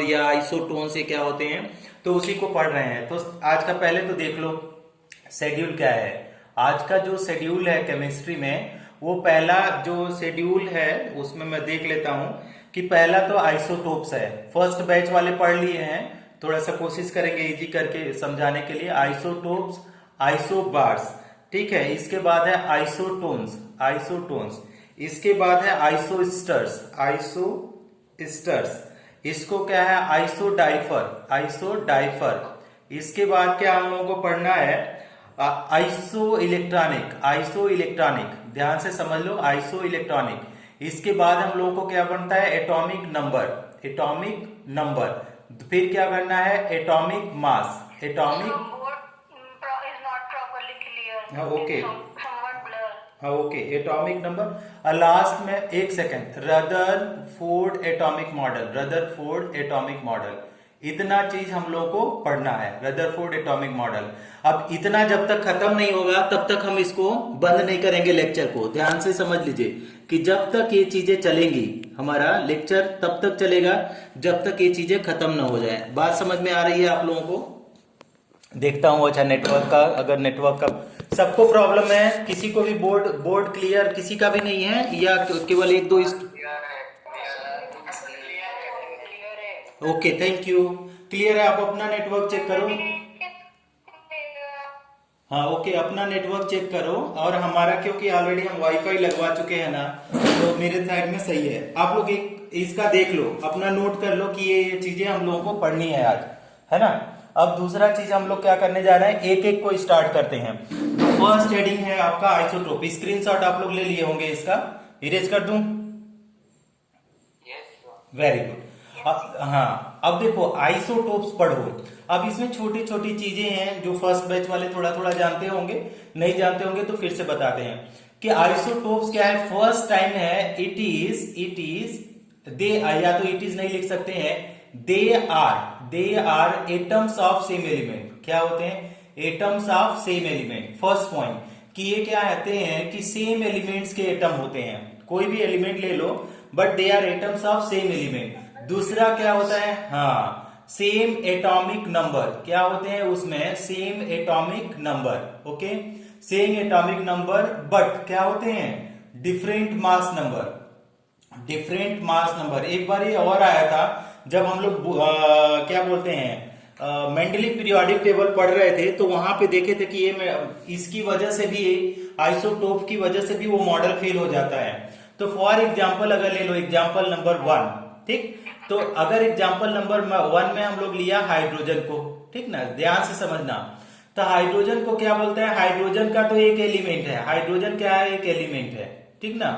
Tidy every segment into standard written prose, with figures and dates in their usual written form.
या आइसोटोन से क्या होते हैं, तो उसी को पढ़ रहे हैं। तो आज का पहले तो देख लो शेड्यूल क्या है। आज का जो शेड्यूल है केमिस्ट्री में, वो पहला जो शेड्यूल है उसमें मैं देख लेता हूं कि पहला तो आइसोटोप्स है। फर्स्ट बैच वाले पढ़ लिए हैं, थोड़ा सा कोशिश करेंगे इजी करके समझाने के लिए। आइसोटोप्स, आइसोबार्स, ठीक है। इसके बाद है आइसोटोन्स, आइसोटोन्स। इसके बाद है आइसोस्टर्स, आइसोस्टर्स। इसको क्या है, आइसोडाइफर, आइसोडाइफर। इसके बाद क्या हम लोगों को पढ़ना है, आइसो इलेक्ट्रॉनिक, आइसो इलेक्ट्रॉनिक। ध्यान से समझ लो, आइसो इलेक्ट्रॉनिक। इसके बाद हम लोगों को क्या बनता है, एटॉमिक नंबर, एटॉमिक नंबर। फिर क्या करना है, एटॉमिक मास, एटॉमिक। हाँ ओके, हाँ ओके, एटॉमिक नंबर। लास्ट में एक second, Rutherford atomic model, Rutherford atomic model. इतना चीज हम लोगों को पढ़ना है, रदरफोर्ड एटॉमिक मॉडल। अब इतना जब तक खत्म नहीं होगा तब तक हम इसको बंद नहीं करेंगे लेक्चर को। ध्यान से समझ लीजिए कि जब तक ये चीजें चलेंगी, हमारा लेक्चर तब तक चलेगा जब तक ये चीजें खत्म ना हो जाए। बात समझ में आ रही है आप लोगों को? देखता हूं अच्छा नेटवर्क का, अगर नेटवर्क का सबको प्रॉब्लम है, किसी को भी बोर्ड क्लियर किसी का भी नहीं है, या केवल एक दो ओके थैंक यू, क्लियर है। आप अपना नेटवर्क चेक करो। हाँ ओके, अपना नेटवर्क चेक करो। और हमारा क्योंकि ऑलरेडी हम वाईफाई लगवा चुके हैं ना, तो मेरे साइड में सही है। आप लोग एक इसका देख लो, अपना नोट कर लो कि ये चीजें हम लोगों को पढ़नी है आज, है ना। अब दूसरा चीज हम लोग क्या करने जा रहे हैं, एक एक को स्टार्ट करते हैं। फर्स्ट हेडिंग है आपका आइसोटोप। स्क्रीनशॉट आप लोग ले लिए होंगे, इसका इरेज कर दूं? Very good. हाँ अब देखो आइसोटोप्स पढ़ो। अब इसमें छोटी छोटी चीजें हैं जो फर्स्ट बैच वाले थोड़ा थोड़ा जानते होंगे, नहीं जानते होंगे तो फिर से बताते हैं कि आइसोटोप्स क्या है। फर्स्ट टाइम है, इट इज दे, या तो इट इज नहीं लिख सकते हैं, they are atoms of same element. क्या होते हैं, atoms of same element. First point कि ये क्या कहते हैं कि सेम एलिमेंट्स के एटम होते हैं। कोई भी एलिमेंट ले लो, but they are atoms of same element. दूसरा क्या होता है, हाँ, सेम एटॉमिक नंबर। क्या होते हैं उसमें, same atomic number. Okay, same atomic number, but क्या होते हैं, different mass number, different mass number. एक बार ये और आया था जब हम लोग क्या बोलते हैं, मेंडलिक पीरियोडिक टेबल पढ़ रहे थे, तो वहां पे देखे थे कि ये इसकी वजह से भी, आइसोटोप की वजह से भी वो मॉडल फेल हो जाता है। तो फॉर एग्जाम्पल अगर ले लो, एग्जाम्पल नंबर 1, ठीक। तो अगर एग्जाम्पल नंबर 1 में हम लोग लिया हाइड्रोजन को, ठीक ना, ध्यान से समझना। तो हाइड्रोजन को क्या बोलते हैं, हाइड्रोजन का तो एक एलिमेंट है, हाइड्रोजन क्या है, एक एलिमेंट है, ठीक ना।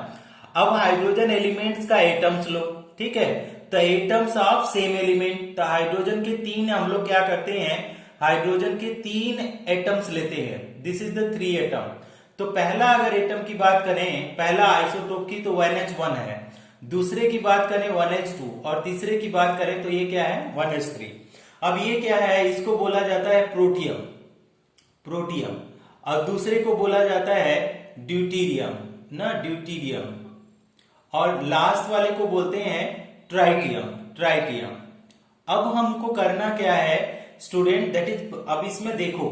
अब हाइड्रोजन एलिमेंट्स का एटम्स लो, ठीक है, तो एटम्स ऑफ सेम एलिमेंट। तो हाइड्रोजन के 3 हम लोग क्या करते हैं, हाइड्रोजन के 3 एटम्स लेते हैं। This is the 3 atom. तो पहला अगर एटम की बात करें, पहला आइसोटोप की, तो 1H1 है। दूसरे की बात करें 1H2, और तीसरे की बात करें तो ये क्या है, 1H3। अब ये क्या है, इसको बोला जाता है प्रोटियम, प्रोटियम। और दूसरे को बोला जाता है ड्यूटीरियम ना, ड्यूटीरियम। और लास्ट वाले को बोलते हैं ट्राइटियम, ट्राइटियम। अब हमको करना क्या है स्टूडेंट, दैट इज, अब इसमें देखो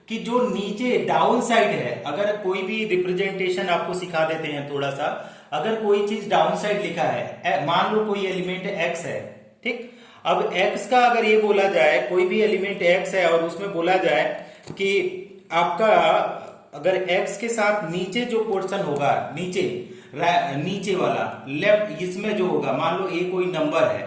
कि जो नीचे डाउन साइड है, अगर कोई भी रिप्रेजेंटेशन आपको सिखा देते हैं थोड़ा सा, अगर कोई चीज डाउन साइड लिखा है, मान लो कोई एलिमेंट एक्स है, ठीक। अब एक्स का अगर ये बोला जाए, कोई भी एलिमेंट एक्स है और उसमें बोला जाए कि आपका अगर एक्स के साथ नीचे जो पोर्शन होगा, नीचे नीचे वाला लेफ्ट, इसमें जो होगा, मान लो ए कोई नंबर है,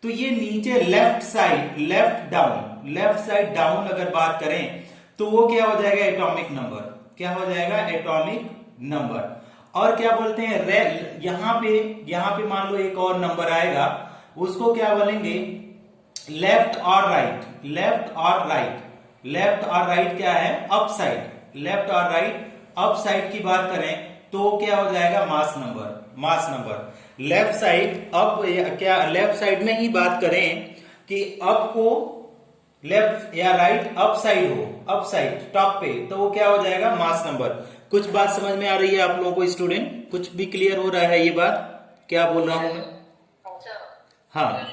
तो ये नीचे left side, left down, left side down अगर बात करें तो वो क्या हो जाएगा, एटॉमिक नंबर। क्या हो जाएगा, एटॉमिक नंबर। और क्या बोलते हैं, यहां पे मान लो एक और नंबर आएगा, उसको क्या बोलेंगे, लेफ्ट और राइट, लेफ्ट और राइट। लेफ्ट और राइट क्या है, अप साइड, लेफ्ट और राइट अप साइड की बात करें तो क्या हो जाएगा, mass number, mass number. Left side up, क्या लेफ्ट साइड में ही बात करें कि अप को लेफ्ट या राइट अप साइड हो, अप साइड टॉप पे, तो वो क्या हो जाएगा, मास नंबर। कुछ बात समझ में आ रही है आप लोगों को स्टूडेंट? कुछ भी क्लियर हो रहा है ये बात, क्या बोल रहा हूं मैं? हाँ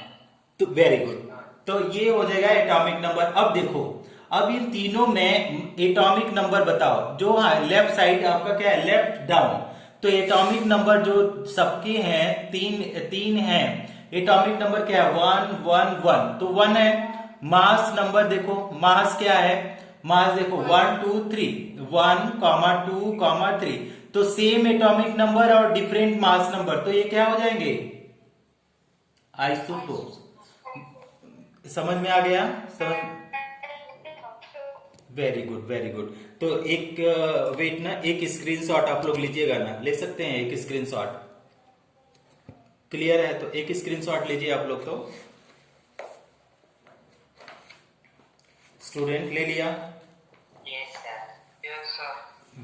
तो वेरी गुड। तो ये हो जाएगा एटॉमिक नंबर। अब देखो, अब इन तीनों में एटॉमिक नंबर बताओ। जो लेफ्ट साइड आपका क्या है, लेफ्ट डाउन। तो एटॉमिक नंबर जो सबके हैं, तीन तीन हैं। एटॉमिक नंबर क्या है, 1 1 1, तो 1 है। मास नंबर देखो, मास क्या है, मास देखो 1 2 3, 1 2 3। तो सेम एटॉमिक नंबर और डिफरेंट मास नंबर, तो ये क्या हो जाएंगे, आइसोटोप्स। समझ में आ गया, समझ। Very good very good. तो एक वेट ना, एक स्क्रीनशॉट आप लोग लीजिएगा ना, ले सकते हैं एक स्क्रीनशॉट। क्लियर है, तो एक स्क्रीनशॉट लीजिए आप लोग। तो स्टूडेंट ले लिया,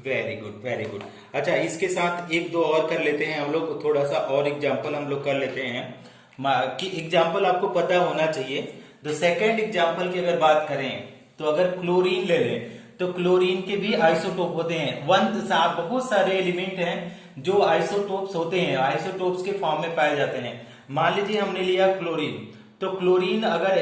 वेरी गुड वेरी गुड। अच्छा, इसके साथ एक दो और कर लेते हैं हम लोग, थोड़ा सा और एग्जाम्पल हम लोग कर लेते हैं कि एग्जाम्पल आपको पता होना चाहिए। तो सेकंड एग्जाम्पल की अगर बात करें, तो अगर क्लोरीन ले लें, तो क्लोरीन के भी आइसोटोप होते हैं। बहुत सारे एलिमेंट हैं जो आइसोटोप्स होते हैं, आइसोटोप्स के फॉर्म में पाए जाते हैं। मान लीजिए हमने लिया क्लोरीन, तो क्लोरीन अगर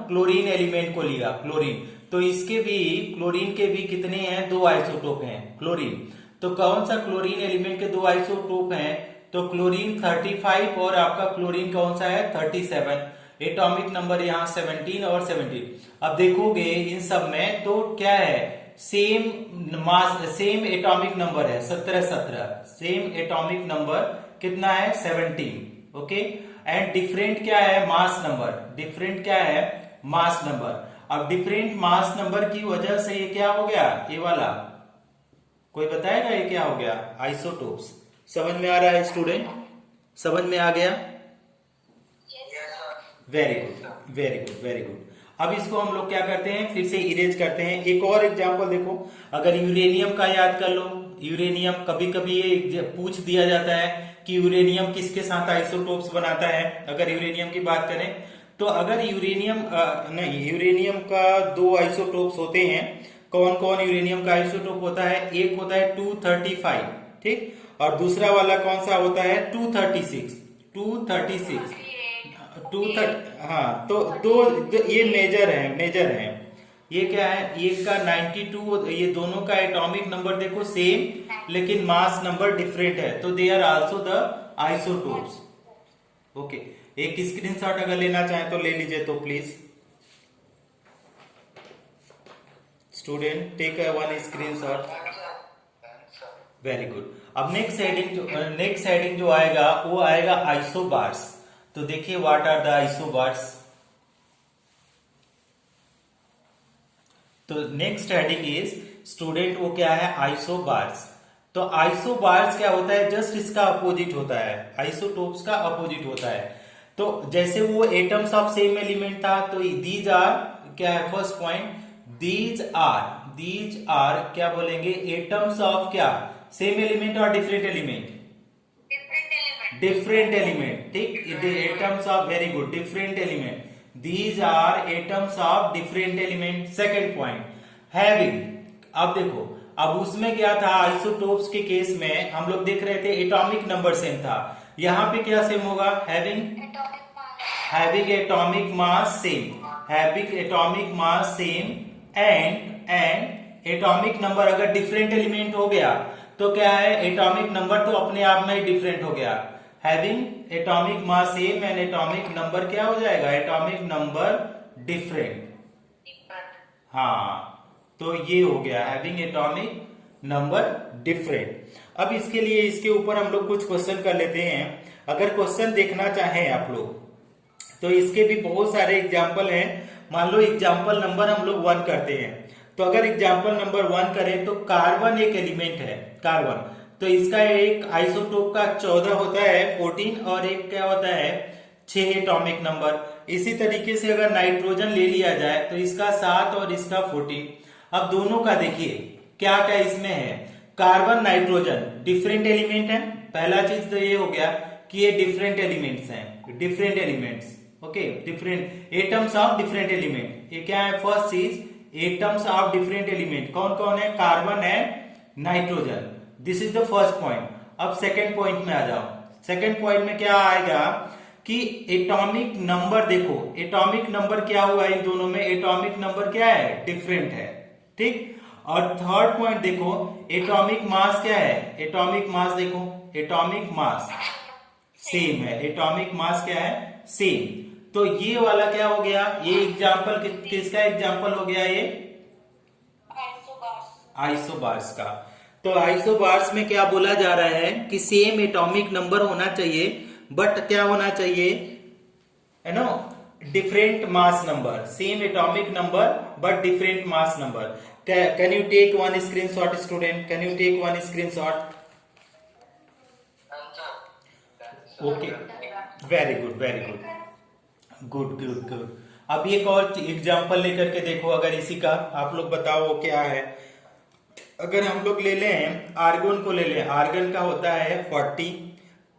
क्लोरीन एलिमेंट को लिया क्लोरीन, तो इसके भी, क्लोरीन के भी कितने हैं, दो आइसोटोप हैं क्लोरीन। तो कौन सा क्लोरीन एलिमेंट के दो आइसोटोप हैं, तो क्लोरीन 35 और आपका क्लोरीन कौन सा है, 37। एटॉमिक नंबर यहाँ 17 और 17। अब देखोगे इन सब में तो क्या है, same mass, same atomic number है 17 सेम एटॉमिक नंबर कितना है, 17। ओके, एंड डिफरेंट क्या है, मास नंबर, डिफरेंट क्या है, मास नंबर। अब डिफरेंट मास नंबर की वजह से ये क्या हो गया, ये वाला, कोई बताएगा ये क्या हो गया, आइसोटोप्स। समझ में आ रहा है स्टूडेंट, समझ में आ गया, very good very good very good. अब इसको हम लोग क्या करते हैं, फिर से इरेज करते हैं। एक और एग्जांपल देखो, अगर यूरेनियम का याद कर लो। यूरेनियम कभी कभी ये पूछ दिया जाता है कि यूरेनियम किसके साथ आइसोटोप्स बनाता है। अगर यूरेनियम की बात करें, तो अगर यूरेनियम नहीं, यूरेनियम का दो आइसोटोप्स होते हैं। कौन कौन यूरेनियम का आइसोटोप होता है, एक होता है 235, ठीक, और दूसरा वाला कौन सा होता है, 236 हाँ। तो दो ये मेजर है। ये क्या है, ये का 92, ये दोनों का एटॉमिक नंबर देखो सेम, लेकिन मास नंबर डिफरेंट है, तो they are also the isotopes. Okay, एक स्क्रीनशॉट अगर लेना चाहें तो ले लीजिए, तो please student take one screenshot. Very good. अब नेक्स्ट हेडिंग जो आएगा वो आएगा आइसोबार्स। तो देखिए, व्हाट आर द आइसोबार्स। तो नेक्स्ट हेडिंग इज स्टूडेंट, वो क्या है, आइसोबार्स। तो आइसोबार्स क्या होता है, जस्ट इसका अपोजिट होता है, आइसोटोप्स का अपोजिट होता है। तो जैसे वो एटम्स ऑफ सेम एलिमेंट था, तो दीज आर क्या है, फर्स्ट पॉइंट, दीज आर क्या बोलेंगे, एटम्स ऑफ क्या, सेम एलिमेंट और डिफरेंट एलिमेंट, डिफरेंट एलिमेंट, ठीक, atoms of, very good, different element, these are atoms of different element. Second point, having. अब देखो, अब उसमें क्या था, आइसोटोप्स के केस में हम लोग देख रहे थे एटॉमिक नंबर सेम था। यहां पे क्या सेम होगा, having atomic mass same, and atomic number अगर डिफरेंट एलिमेंट हो गया तो क्या है, एटॉमिक नंबर तो अपने आप में ही डिफरेंट हो गया। Having atomic mass same and atomic number क्या हो जाएगा, एटॉमिक नंबर डिफरेंट। हाँ, तो ये हो गया हैविंग एटॉमिक नंबर डिफरेंट। अब इसके लिए, इसके ऊपर हम लोग कुछ क्वेश्चन कर लेते हैं। अगर क्वेश्चन देखना चाहें आप लोग, तो इसके भी बहुत सारे एग्जाम्पल हैं। मान लो एग्जाम्पल नंबर हम लोग 1 करते हैं, तो अगर एग्जाम्पल नंबर 1 करें, तो कार्बन एक एलिमेंट है, कार्बन, तो इसका एक आइसोटोप का 14 होता है, 14, और एक क्या होता है, 6 एटॉमिक नंबर। इसी तरीके से अगर नाइट्रोजन ले लिया जाए, तो इसका 7 और इसका 14। अब दोनों का देखिए क्या क्या इसमें है, कार्बन नाइट्रोजन डिफरेंट एलिमेंट है। पहला चीज तो ये हो गया कि ये डिफरेंट एलिमेंट्स हैं, different elements, okay, different atoms of different element. ये क्या है, फर्स्ट चीज, एटम्स ऑफ डिफरेंट एलिमेंट कौन कौन है, carbon and nitrogen. This is the first point. अब सेकेंड पॉइंट में आ जाओ। सेकेंड पॉइंट में क्या आएगा कि एटॉमिक नंबर, देखो एटॉमिक नंबर क्या हुआ इन दोनों में, एटॉमिक नंबर क्या है, डिफरेंट है, ठीक। और थर्ड पॉइंट देखो, एटॉमिक मास क्या है, एटॉमिक मास देखो, एटॉमिक मास सेम है, एटॉमिक मास क्या है, सेम। तो ये वाला क्या हो गया, ये एग्जांपल किसका एग्जांपल हो गया, ये आइसोबार्स का। तो आइसोबार्स में क्या बोला जा रहा है कि सेम एटॉमिक नंबर होना चाहिए, बट क्या होना चाहिए, है ना, different mass number, same atomic number but different mass number. Can you take one screenshot student, can you take one screenshot? Okay, very good, very good, good good good. अब एक और एग्जांपल लेकर के देखो, अगर इसी का आप लोग बताओ वो क्या है। अगर हम लोग ले लें आर्गन को, ले लें आर्गन का होता है 40,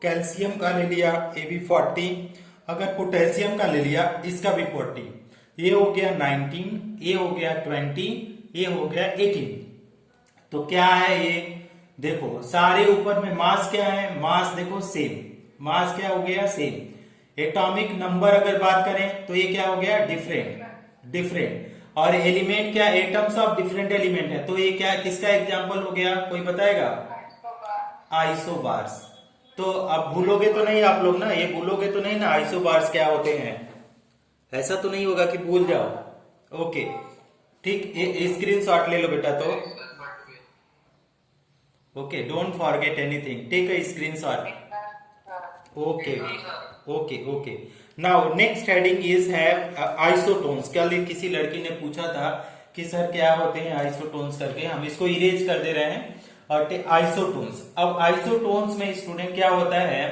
कैल्शियम का ले लिया ये भी 40, अगर पोटेशियम का ले लिया इसका भी 40, ये हो गया 19, ये हो गया 20, ये हो गया 18। तो क्या है ये, देखो सारे ऊपर में मास क्या है, मास देखो सेम, मास क्या हो गया, सेम। एटॉमिक नंबर अगर बात करें तो ये क्या हो गया, डिफरेंट, डिफरेंट। और एलिमेंट क्या, एटम्स ऑफ डिफरेंट एलिमेंट है, तो ये क्या किसका एग्जांपल हो गया, कोई बताएगा, आइसोबार्स। तो अब भूलोगे तो नहीं आप लोग ना, ये भूलोगे तो नहीं ना आइसोबार्स क्या होते हैं, ऐसा तो नहीं होगा कि भूल जाओ। ओके ठीक, स्क्रीनशॉट ले लो बेटा। तो okay, don't forget anything, take a screenshot. Okay okay okay. Now next heading is have isotones. कल किसी लड़की ने पूछा था कि सर क्या होते हैं आइसोटोन्स करके, हम इसको इरेज कर दे रहे हैं। और आइसोटोन्स, अब आइसोटोन्स में स्टूडेंट क्या होता है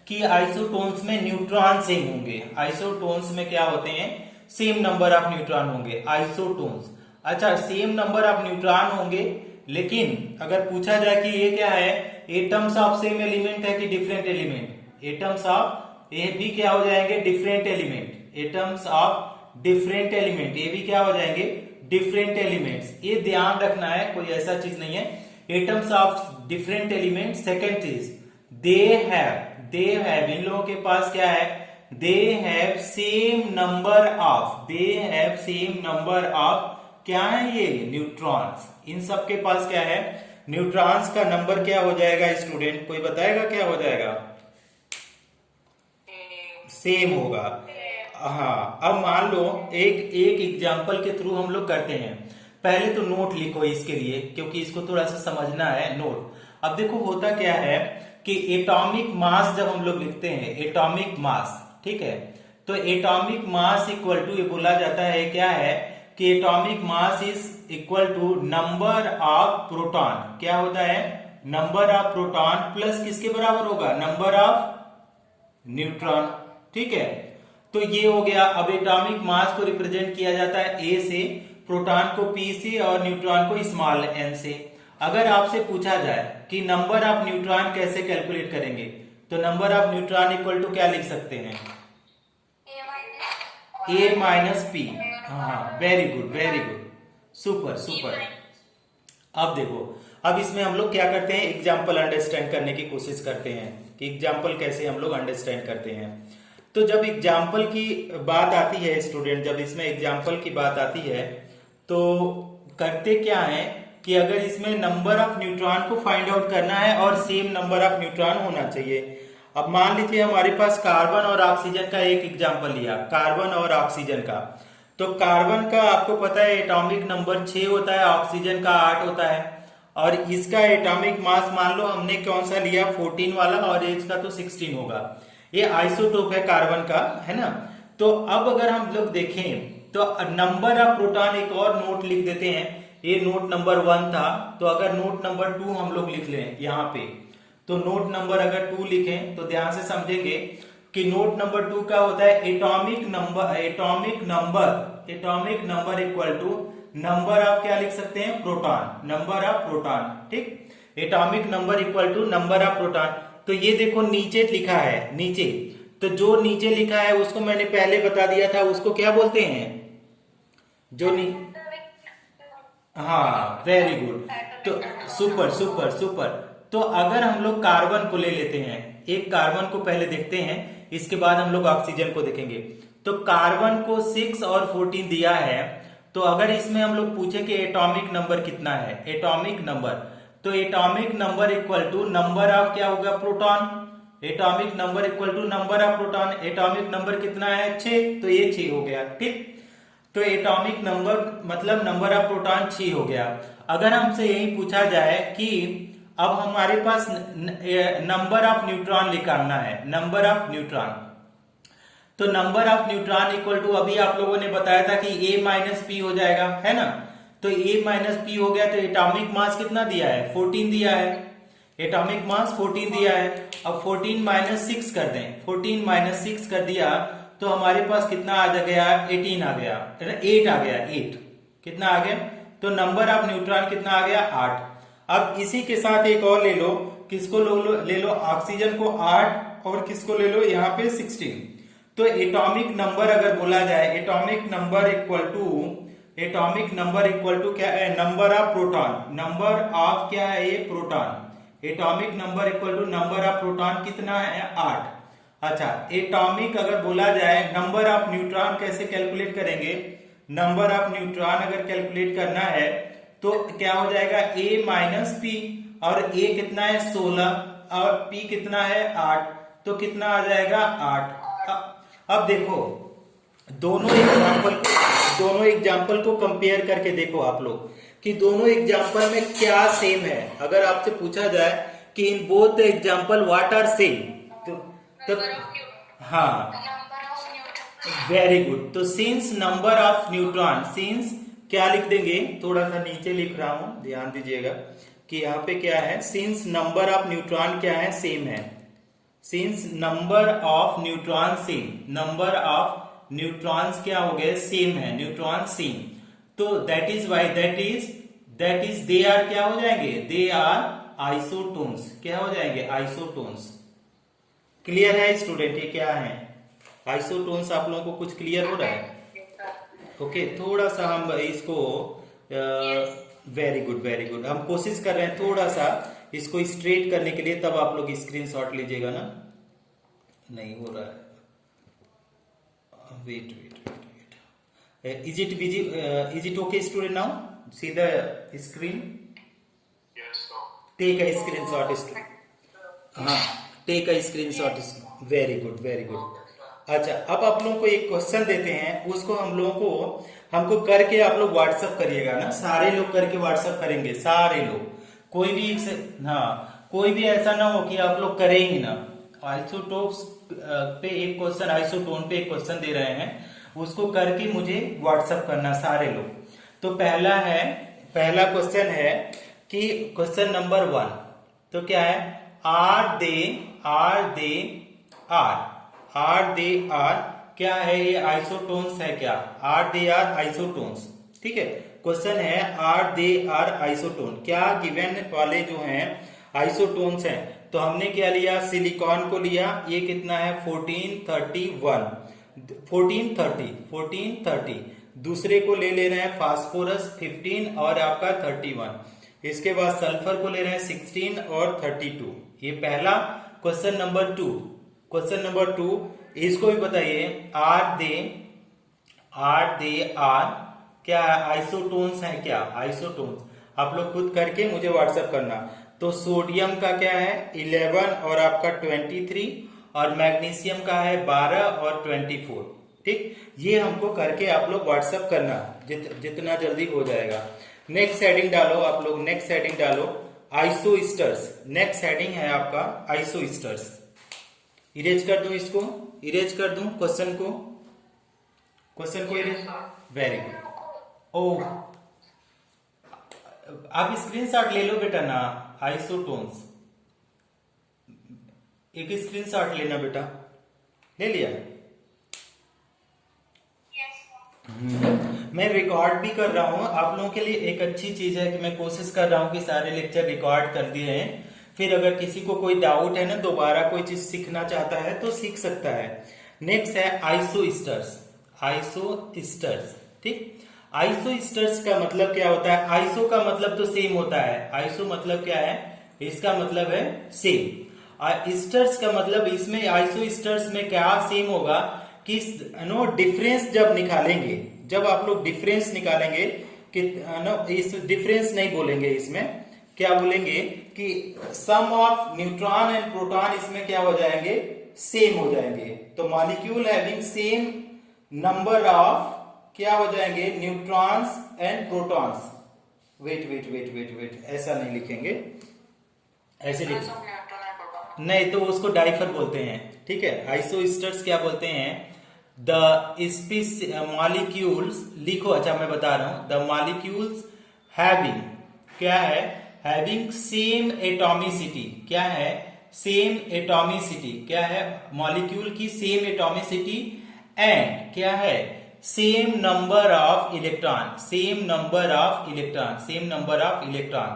कि आइसोटोन्स में न्यूट्रॉन सेम होंगे, आइसोटोन्स में क्या होते हैं, सेम नंबर ऑफ न्यूट्रॉन होंगे आइसोटोन्स। अच्छा, सेम नंबर ऑफ न्यूट्रॉन होंगे, लेकिन अगर पूछा जाए कि ये क्या है, एटम्स ऑफ सेम एलिमेंट है कि डिफरेंट एलिमेंट, एटम्स ऑफ, ये भी क्या हो जाएंगे, different element, atoms of different element, ये भी क्या हो जाएंगे, डिफरेंट एलिमेंट्स। ये ध्यान रखना है, कोई ऐसा चीज नहीं है, atoms of different element. Second चीज, दे हैव, इन लोगों के पास क्या है, they have same number of, they have same number of, क्या है ये, न्यूट्रॉन्स। इन सब के पास क्या है, न्यूट्रॉन्स का नंबर क्या हो जाएगा स्टूडेंट, कोई बताएगा क्या हो जाएगा, सेम होगा। हाँ, अब मान लो एक एक एग्जाम्पल के थ्रू हम लोग करते हैं। पहले तो नोट लिखो इसके लिए, क्योंकि इसको थोड़ा सा समझना है, नोट। अब देखो होता क्या है कि एटॉमिक मास जब हम लोग लिखते हैं, एटॉमिक मास, ठीक है, तो एटॉमिक मास इक्वल टू, ये बोला जाता है क्या है कि atomic mass is equal to number of proton, क्या होता है, नंबर ऑफ प्रोटॉन प्लस किसके बराबर होगा, नंबर ऑफ न्यूट्रॉन, ठीक है। तो ये हो गया। अब एटॉमिक मास को रिप्रेजेंट किया जाता है ए से, प्रोटॉन को पी से और न्यूट्रॉन को स्मॉल एन से। अगर आपसे पूछा जाए कि नंबर ऑफ न्यूट्रॉन कैसे कैलकुलेट करेंगे, तो number of neutron equal to क्या लिख सकते हैं, ए माइनस पी। हाँ, very good, very good, super super. अब देखो, अब इसमें हम लोग क्या करते हैं, एग्जाम्पल अंडरस्टैंड करने की कोशिश करते हैं कि एग्जाम्पल कैसे हम लोग अंडरस्टैंड करते हैं। तो जब एग्जाम्पल की बात आती है स्टूडेंट, जब इसमें एग्जाम्पल की बात आती है तो करते क्या है कि अगर इसमें नंबर ऑफ न्यूट्रॉन को फाइंड आउट करना है और सेम नंबर ऑफ न्यूट्रॉन होना चाहिए। अब मान लीजिए हमारे पास कार्बन और ऑक्सीजन का एक एग्जाम्पल लिया, कार्बन और ऑक्सीजन का। तो कार्बन का आपको पता है एटॉमिक नंबर 6 होता है, ऑक्सीजन का 8 होता है, और इसका एटॉमिक मास मान लो हमने कौन सा लिया, 14 वाला, और इसका तो 16 होगा। ये आइसोटोप है कार्बन का, है ना। तो अब अगर हम लोग देखें तो नंबर ऑफ प्रोटॉन, एक और नोट लिख देते हैं, ये नोट नंबर 1 था, तो अगर नोट नंबर 2 हम लोग लिख लें यहाँ पे, तो नोट नंबर अगर 2 लिखें तो ध्यान से समझेंगे कि नोट नंबर 2 का होता है atomic number, atomic number equal to number of, क्या लिख सकते हैं, प्रोटॉन, नंबर ऑफ प्रोटॉन, ठीक, atomic number equal to number of proton. तो ये देखो नीचे लिखा है, नीचे, तो जो नीचे लिखा है उसको मैंने पहले बता दिया था, उसको क्या बोलते हैं, जो हाँ, वेरी गुड, तो सुपर सुपर सुपर। तो अगर हम लोग कार्बन को ले लेते हैं, एक कार्बन को पहले देखते हैं इसके बाद हम लोग ऑक्सीजन को देखेंगे। तो कार्बन को 6 और 14 दिया है, तो अगर इसमें हम लोग पूछे कि एटॉमिक नंबर कितना है, एटॉमिक नंबर, तो atomic number equal to number of क्या होगा, proton. Atomic number equal to number of proton. Atomic number कितना है, 6, तो ये 6 हो गया। ठीक, तो एटॉमिक नंबर मतलब नंबर ऑफ प्रोटॉन 6 हो गया। अगर हमसे यही पूछा जाए कि अब हमारे पास नंबर ऑफ न्यूट्रॉन निकालना है, नंबर ऑफ न्यूट्रॉन, तो number of neutron equal to अभी आप लोगों ने बताया था कि A माइनस पी हो जाएगा, है ना। तो A माइनस पी हो गया, तो एटॉमिक मास कितना दिया है, 14 दिया है। एटॉमिक मास 14 दिया है। अब 14 माइनस 6 कर दें, 14 माइनस 6 कर दिया तो हमारे पास कितना आ गया, 18 आ गया, 8 आ गया, 8 कितना आ गया, तो नंबर ऑफ न्यूट्रॉन कितना आ गया, 8। अब इसी के साथ एक और ले लो, किसको ले लो ऑक्सीजन को 8 और किसको ले लो यहाँ पे 16। तो एटॉमिक नंबर अगर बोला जाए, एटॉमिक नंबर इक्वल टू क्या है, number of proton, number of क्या है ये, proton. Atomic number equal to number of proton कितना है, 8। अच्छा, एटॉमिक अगर बोला जाए, नंबर ऑफ न्यूट्रॉन कैसे कैलकुलेट करेंगे, नंबर ऑफ न्यूट्रॉन अगर कैलकुलेट करना है तो क्या हो जाएगा, A माइनस पी, और A कितना है 16 और P कितना है 8, तो कितना आ जाएगा 8। अब देखो दोनों एग्जाम्पल को कंपेयर करके देखो आप लोग कि दोनों एग्जाम्पल में क्या सेम है। अगर आपसे पूछा जाए कि in both example what are same, तो हाँ, वेरी गुड। तो since number of neutron, since क्या लिख देंगे, थोड़ा सा नीचे लिख रहा हूं, ध्यान दीजिएगा कि यहाँ पे क्या है, सिंस नंबर ऑफ न्यूट्रॉन क्या है, सेम है। Since number of neutron same, number of neutrons क्या हो गए, सेम है, न्यूट्रॉन सेम, तो that is why that is they are क्या हो जाएंगे, दे आर आइसोटोन्स, क्या हो जाएंगे, आइसोटोन्स। क्लियर है स्टूडेंट, ये क्या है आइसोटोन्स, आप लोगों को कुछ क्लियर हो रहा है, ओके। थोड़ा सा हम इसको वेरी गुड, हम कोशिश कर रहे हैं थोड़ा सा इसको स्ट्रेट करने के लिए, तब आप लोग स्क्रीनशॉट लीजिएगा ना, नहीं हो रहा है, wait, is it okay student, now see the screen, take a screenshot, हाँ take a screenshot, very good. अच्छा, अब आप लोगों को एक क्वेश्चन देते हैं, उसको हमको करके आप लोग व्हाट्सएप करिएगा ना, सारे लोग करके व्हाट्सएप करेंगे, सारे लोग, कोई भी हाँ, कोई भी ऐसा ना हो कि आप लोग करें ही ना। आइसोटोप्स पे एक क्वेश्चन, आइसोटोन पे एक क्वेश्चन दे रहे हैं, उसको करके मुझे व्हाट्सएप करना सारे लोग। तो पहला क्वेश्चन है कि क्वेश्चन नंबर 1, तो क्या है, आर दे आर क्या है, ये आइसोटोन्स है क्या, आर दे आर आइसोटोन्स, ठीक है। क्वेश्चन है आर दे आर आइसोटोन, क्या गिवन वाले जो हैं आइसोटोन्स हैं, तो हमने क्या लिया, सिलिकॉन को लिया, ये कितना है 1430, दूसरे को ले रहे हैं फास्फोरस 15 और आपका 31, इसके बाद सल्फर को ले रहे हैं 16 और 32। ये पहला क्वेश्चन नंबर 2। क्वेश्चन नंबर 2 इसको भी बताइए, आर दे आर क्या आइसोटोन्स है क्या, आइसोटोन्स, आप लोग खुद करके मुझे व्हाट्सएप करना। तो सोडियम का क्या है 11 और आपका 23, और मैग्नीशियम का है 12 और 24, ठीक। ये हमको करके आप लोग व्हाट्सएप करना, जितना जल्दी हो जाएगा। नेक्स्ट हेडिंग डालो आप लोग, नेक्स्ट हेडिंग डालो आइसोस्टर्स, नेक्स्ट हेडिंग है आपका आइसोस्टर्स। इरेज कर दूं इसको, इरेज कर दूं क्वेश्चन को इरेज, वेरी गुड। ओ आप स्क्रीनशॉट ले लो बेटा ना, आइसोटोन्स एक स्क्रीनशॉट लेना बेटा, ले लिया। मैं रिकॉर्ड भी कर रहा हूं आप लोगों के लिए, एक अच्छी चीज है कि मैं कोशिश कर रहा हूं कि सारे लेक्चर रिकॉर्ड कर दिए हैं, फिर अगर किसी को कोई डाउट है ना, दोबारा कोई चीज सीखना चाहता है तो सीख सकता है। नेक्स्ट है आइसोस्टर्स, ठीक। आइसोस्टर्स का मतलब क्या होता है, आइसो का मतलब तो सेम होता है, आइसो मतलब क्या है, इसका मतलब है सेम, स्टर्स का मतलब इसमें आइसो स्टर्स में क्या सेम होगा कि नो डिफरेंस जब निकालेंगे, जब आप लोग डिफरेंस निकालेंगे कि नो इस डिफरेंस नहीं बोलेंगे, इसमें क्या बोलेंगे कि sum of neutron and proton इसमें क्या हो जाएंगे, सेम हो जाएंगे। तो molecule having same number of क्या हो जाएंगे, neutrons and protons. Wait wait wait wait wait, ऐसा नहीं लिखेंगे, ऐसे लिखेंगे नहीं तो उसको डाइफर बोलते हैं, ठीक है। आइसोस्टर्स क्या बोलते हैं, द मॉलिक्यूल्स लिखो, अच्छा मैं बता रहा हूं, द मॉलिक्यूल्स हैविंग क्या है, हैविंग सेम एटॉमिसिटी, क्या है, सेम एटॉमिसिटी, क्या है, मॉलिक्यूल की सेम एटॉमिसिटी एंड क्या है, same number of electron, same number of electron, same number of electron,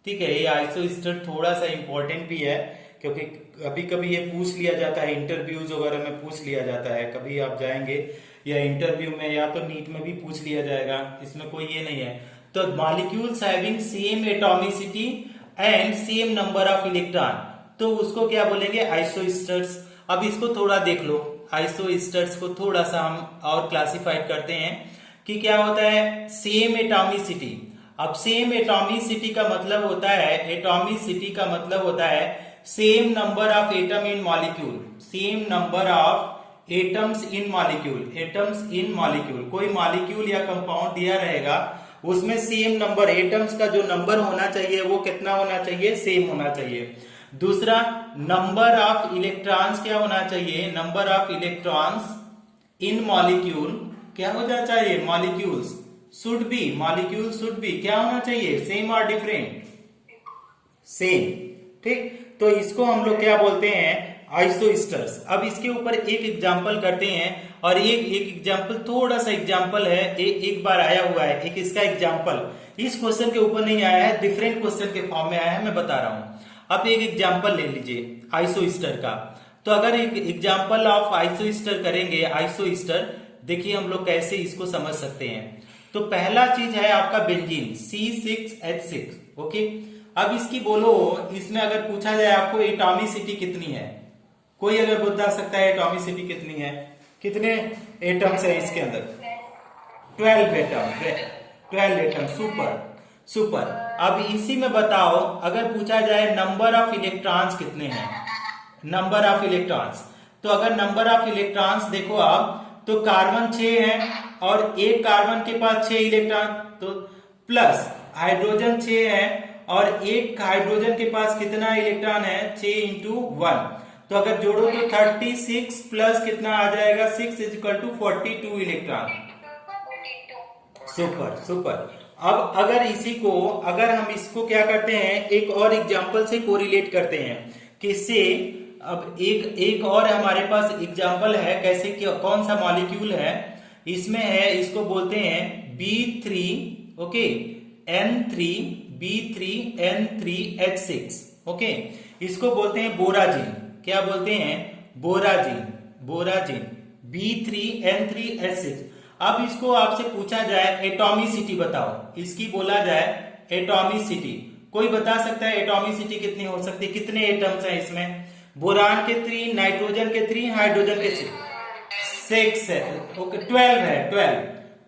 ठीक है। ये आइसोस्टर थोड़ा सा इंपॉर्टेंट भी है क्योंकि कभी कभी ये पूछ लिया जाता है, इंटरव्यूज वगैरह में पूछ लिया जाता है, कभी आप जाएंगे या इंटरव्यू में या तो नीट में भी पूछ लिया जाएगा, इसमें कोई ये नहीं है। तो molecules having same atomicity and same number of electron, तो उसको क्या बोलेंगे, आइसोस्टर्स। अब इसको थोड़ा देख लो, आइसोस्टर्स को थोड़ा सा हम और क्लासिफाइड करते हैं कि क्या होता है, सेम एटॉमिसिटी। अब सेम एटॉमिसिटी का मतलब होता है, एटॉमिसिटी का मतलब होता है same number of atom in molecule, same number of atoms in molecule, atoms in molecule. कोई मॉलिक्यूल या कंपाउंड दिया रहेगा, उसमें सेम नंबर एटम्स का जो नंबर होना चाहिए वो कितना होना चाहिए, सेम होना चाहिए। दूसरा, नंबर ऑफ इलेक्ट्रॉन्स क्या होना चाहिए, number of electrons in molecule क्या हो जाना चाहिए, molecules should be, molecule should be क्या होना चाहिए, सेम और डिफरेंट, सेम, ठीक। तो इसको हम लोग क्या बोलते हैं, आइसोस्टर्स। अब इसके ऊपर एक एग्जांपल करते हैं, और एक एग्जांपल थोड़ा सा एग्जांपल है, एक बार आया हुआ है, एक इसका एग्जांपल इस क्वेश्चन के ऊपर नहीं आया है, डिफरेंट क्वेश्चन के फॉर्म में आया है, मैं बता रहा हूं। अब एक एग्जांपल ले लीजिए आइसोस्टर का। तो अगर एक एग्जांपल ऑफ आइसोस्टर करेंगे, आइसोस्टर देखिए हम लोग कैसे इसको समझ सकते हैं। तो पहला चीज है आपका बेंजीन C6H6, ओके। अब इसकी बोलो, इसमें अगर पूछा जाए आपको एटॉमिसिटी कितनी है, कोई अगर बता सकता है एटॉमिसिटी कितनी है, कितने एटम्स है इसके अंदर, 12 एटम, 12 एटम, सुपर सुपर। अब इसी में बताओ, अगर पूछा जाए नंबर ऑफ इलेक्ट्रॉन्स कितने हैं, नंबर ऑफ इलेक्ट्रॉन्स, तो अगर नंबर ऑफ इलेक्ट्रॉन्स देखो आप, तो कार्बन 6 है और एक कार्बन के पास 6 इलेक्ट्रॉन, तो प्लस हाइड्रोजन 6 है और एक हाइड्रोजन के पास कितना इलेक्ट्रॉन है, 6 इंटू 1, तो अगर जोड़ो तो 36 प्लस कितना आ जाएगा, 6 is equal to 42 electron, super super. अब अगर इसी को, अगर हम इसको क्या करते हैं, एक और एग्जांपल से कोरिलेट करते हैं, किससे, अब एक और हमारे पास एग्जांपल है, कैसे कि कौन सा मॉलिक्यूल है, इसमें है, इसको बोलते हैं B3, ओके, N3B3N3H6, ओके। इसको बोलते हैं बोराजिन, क्या बोलते हैं, बोराजिन, बोराजिन B3N3H6। अब इसको आपसे पूछा जाए एटॉमिसिटी बताओ, इसकी बोला जाए एटॉमिसिटी, कोई बता सकता है एटॉमिसिटी कितनी हो सकती है, कितने एटम्स हैं इसमें, बोरान के 3, नाइट्रोजन के 3, हाइड्रोजन के 6 है, ओके, 12 है, 12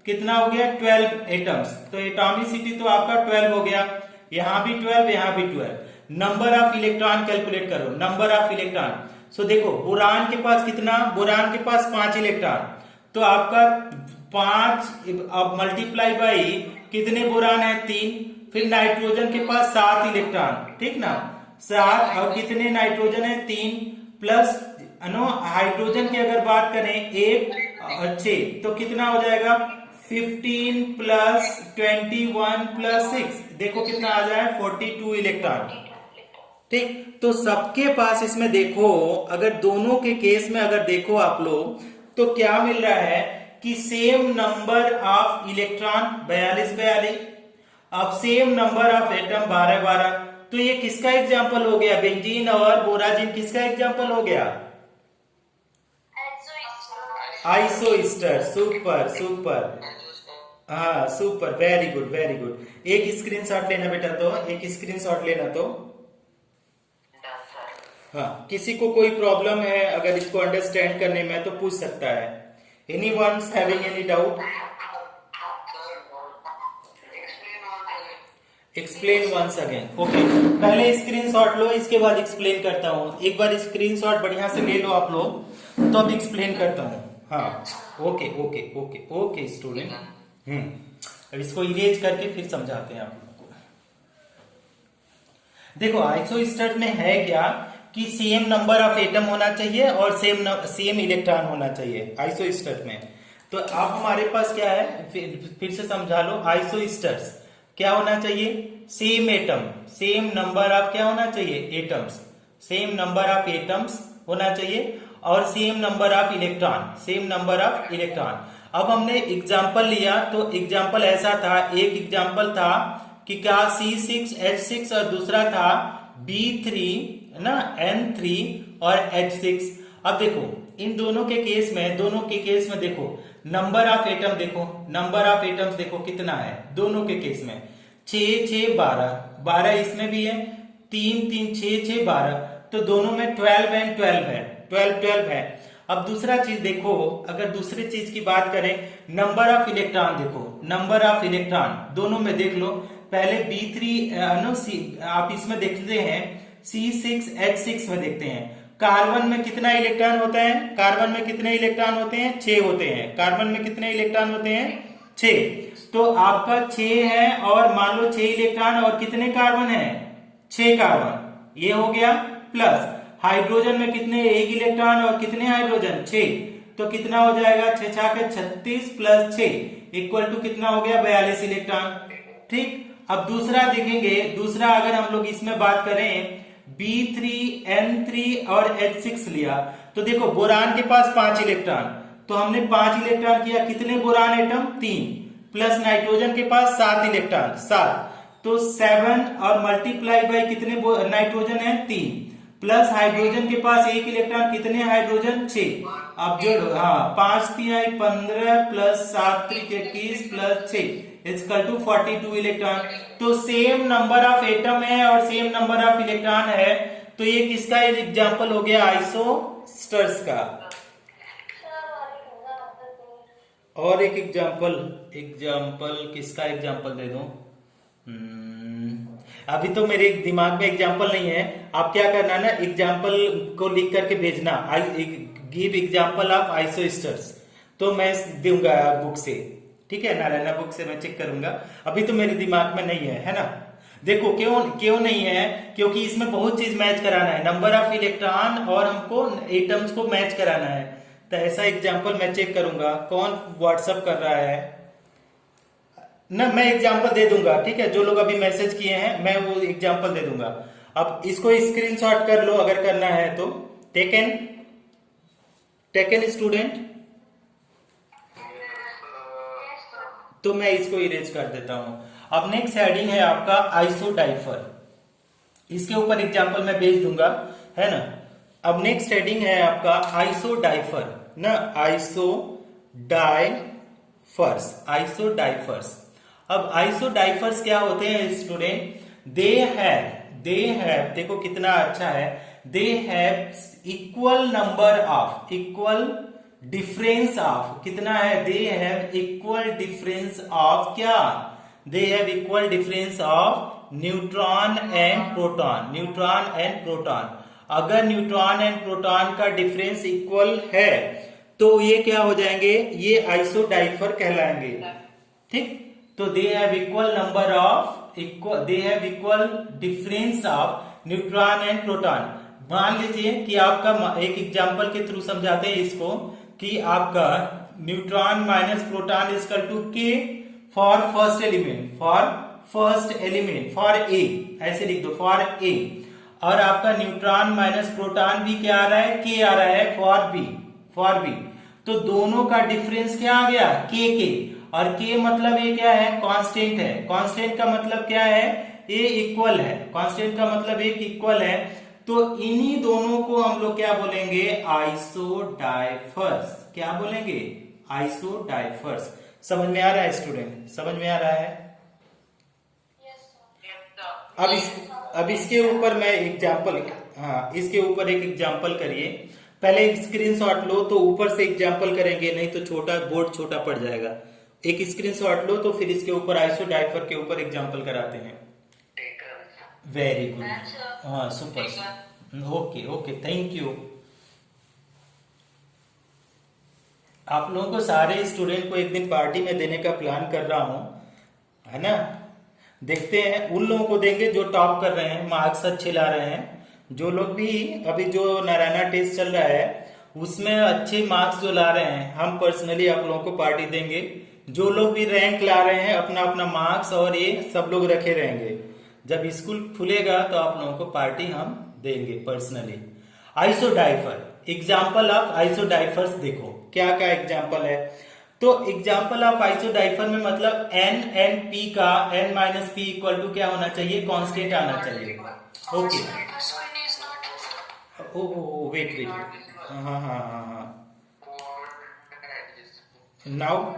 कितना हो गया, 12 एटम्स। तो एटॉमिसिटी तो आपका 12 हो गया, यहां भी 12, यहां भी 12। नंबर ऑफ इलेक्ट्रॉन कैलकुलेट करो, नंबर ऑफ इलेक्ट्रॉन। सो देखो बोरान के पास कितना, बोरान के पास 5 इलेक्ट्रॉन, तो आपका 5 अब मल्टीप्लाई बाई कितने बोरान है, 3, फिर नाइट्रोजन के पास 7 इलेक्ट्रॉन, ठीक ना, 7, और कितने नाइट्रोजन है, 3, प्लस हाइड्रोजन की अगर बात करें 1 अच्छे, तो कितना हो जाएगा, 15 प्लस 21 प्लस 6, देखो कितना आ जाए, 42 इलेक्ट्रॉन, ठीक। तो सबके पास इसमें देखो, अगर दोनों के केस में अगर देखो आप लोग, तो क्या मिल रहा है कि सेम नंबर ऑफ इलेक्ट्रॉन 42, अब सेम नंबर ऑफ एटम 12, तो ये किसका एग्जाम्पल हो गया, बेंजीन और बोराजिन किसका एग्जाम्पल हो गया, आइसोस्टर, सुपर सुपर, हाँ super, very good very good. एक स्क्रीनशॉट लेना बेटा, तो एक स्क्रीनशॉट लेना, तो हाँ, किसी को कोई प्रॉब्लम है अगर इसको अंडरस्टैंड करने में तो पूछ सकता है। Any one having any doubt? Explain once again. Okay, पहले स्क्रीनशॉट लो, इसके बाद एक्सप्लेन करता हूँ। एक बार स्क्रीनशॉट बढ़िया से ले लो आप लोग, तो अब एक्सप्लेन करता हूँ। हाँ, okay okay okay okay student. अब इसको इरेज करके फिर समझाते हैं आप लोग को। देखो आइसोस्टर में है क्या कि सेम नंबर ऑफ एटम होना चाहिए और सेम इलेक्ट्रॉन होना चाहिए आइसोस्टर में। तो आप हमारे पास क्या है, फिर से समझा लो। आइसोस्टर्स क्या होना चाहिए? Same atom, same number of क्या होना चाहिए? Atoms, same number of atoms होना चाहिए और same number of electron, same number of electron. अब हमने एग्जांपल लिया तो एग्जांपल ऐसा था, एक एग्जांपल था कि क्या C6H6 और दूसरा था B3 ना N3 और H6। अब देखो इन दोनों के केस में देखो नंबर ऑफ एटम देखो, नंबर ऑफ एटम्स देखो कितना है दोनों के केस में। 6 6 12, 12 इसमें भी है, 3 3 6 6 12, तो दोनों में 12 एंड 12 है, 12 12 है। अब दूसरा चीज देखो, अगर दूसरी चीज की बात करें, नंबर ऑफ इलेक्ट्रॉन देखो, नंबर ऑफ इलेक्ट्रॉन दोनों में देख लो। पहले B3 आप इसमें देखते हैं, C6H6 में देखते हैं, कार्बन में कितना इलेक्ट्रॉन होता है? कार्बन में कितने इलेक्ट्रॉन होते हैं? 6 होते हैं। कार्बन में कितने इलेक्ट्रॉन होते हैं? 6। तो आपका 6 है और मान लो 6 इलेक्ट्रॉन और कितने कार्बन है? 6 कार्बन, ये हो गया। प्लस हाइड्रोजन में कितने? 1 इलेक्ट्रॉन और कितने हाइड्रोजन? 6। तो कितना हो जाएगा? 6 6 36 प्लस 6 इक्वल टू कितना हो गया? 42 इलेक्ट्रॉन। ठीक, अब दूसरा देखेंगे, दूसरा अगर हम लोग इसमें बात करें B3 N3 और H6 लिया तो देखो बोरान के पास 5 इलेक्ट्रॉन, तो हमने 5 इलेक्ट्रॉन किया, कितने बोरान एटम? 3। प्लस नाइट्रोजन के पास 7 इलेक्ट्रॉन, 7, तो 7 और मल्टीप्लाई बाय कितने नाइट्रोजन है? 3। प्लस हाइड्रोजन के पास 1 इलेक्ट्रॉन, कितने हाइड्रोजन? 6। अब जोड़ो, हाँ 5 3 15 plus 7 3 21 plus 6 equal to 42 electron. तो सेम नंबर ऑफ एटम है और सेम नंबर ऑफ इलेक्ट्रॉन है, तो ये किसका एग्जांपल हो गया? आइसोस्टर्स का। और एक एग्जांपल किसका एग्जांपल दे दूं? अभी तो मेरे दिमाग में एग्जांपल नहीं है। आप क्या करना ना, एग्जांपल को लिख करके भेजना, गिव एग्जांपल ऑफ आइसोस्टर्स, तो मैं दूंगा बुक से, ठीक है, नारायणा बुक से मैं चेक करूंगा। अभी तो मेरे दिमाग में नहीं है ना। देखो क्यों नहीं है, क्योंकि इसमें बहुत चीज मैच कराना है, नंबर ऑफ इलेक्ट्रॉन और हमको एटम्स को मैच कराना है। तो ऐसा एग्जांपल मैं चेक करूंगा, कौन व्हाट्सअप कर रहा है ना, मैं एग्जांपल दे दूंगा, ठीक है। जो लोग अभी मैसेज किए हैं मैं वो एग्जांपल दे दूंगा। अब इसको स्क्रीनशॉट कर लो अगर करना है तो। टेकन स्टूडेंट, तो मैं इसको इरेज कर देता हूं। अब नेक्स्ट हेडिंग है आपका आइसोडाइफर, इसके ऊपर एग्जांपल मैं भेज दूंगा, है ना। अब नेक्स्ट हेडिंग है आपका आइसोडाइफर ना, आइसोडाइफर्स। अब आइसोडाइफर्स क्या होते हैं स्टूडेंट? दे हैव देखो कितना अच्छा है, they have equal number of, equal difference of, कितना है? They have equal difference of क्या? They have equal difference of neutron and proton, neutron and proton. अगर न्यूट्रॉन एंड प्रोटॉन का डिफरेंस इक्वल है तो ये क्या हो जाएंगे? ये आइसोडाइफर कहलाएंगे, ठीक। तो दे have equal number of, they have equal difference of neutron and proton. मान लीजिए कि आपका एक एग्जांपल के थ्रू समझाते हैं इसको, कि आपका neutron minus proton equal to के for first element, for A, ऐसे लिख दो, फॉर ए। और आपका न्यूट्रॉन माइनस प्रोटॉन भी क्या आ रहा है? के आ रहा है फॉर बी। तो दोनों का डिफरेंस क्या आ गया? के। और के मतलब ये क्या है? कांस्टेंट है। कांस्टेंट का मतलब क्या है? ए इक्वल है, कांस्टेंट का मतलब एक इक्वल है। तो इन्हीं दोनों को हम लोग क्या बोलेंगे? आइसोडाइफर्स। क्या बोलेंगे? आइसोडाइफर्स। समझ में आ रहा है स्टूडेंट? समझ में आ रहा है? अब इसके ऊपर मैं एग्जांपल, हाँ, इसके ऊपर एक एग्जाम्पल करिए। पहले एक स्क्रीनशॉट लो तो ऊपर से एग्जाम्पल करेंगे, नहीं तो छोटा बोर्ड छोटा पड़ जाएगा। एक स्क्रीनशॉट लो तो फिर इसके ऊपर आइसो डाइफर के ऊपर एग्जाम्पल कराते हैं। Very good. हाँ, super. Okay okay, thank you. आप लोगों को सारे स्टूडेंट को एक दिन पार्टी में देने का प्लान कर रहा हूँ, है ना। देखते हैं, उन लोगों को देंगे जो टॉप कर रहे हैं, मार्क्स अच्छे ला रहे हैं। जो लोग भी अभी जो नारायणा टेस्ट चल रहा है उसमें अच्छे मार्क्स जो ला रहे हैं, हम पर्सनली आप लोगों को पार्टी देंगे। जो लोग भी रैंक ला रहे हैं, अपना अपना मार्क्स और ये सब लोग रखे रहेंगे। जब स्कूल खुलेगा तो आप लोगों को पार्टी हम देंगे पर्सनली। आइसोडाइफर, एग्जाम्पल ऑफ आइसोडाइफर्स देखो क्या क्या एग्जाम्पल है। तो एग्जाम्पल ऑफ आइसोडाइफर में मतलब एन एंड पी का N minus P equal to क्या होना चाहिए, कांस्टेंट आना चाहिए। ओके, ओ वेट वेट, हाँ हाँ हाँ हाँ, नाउ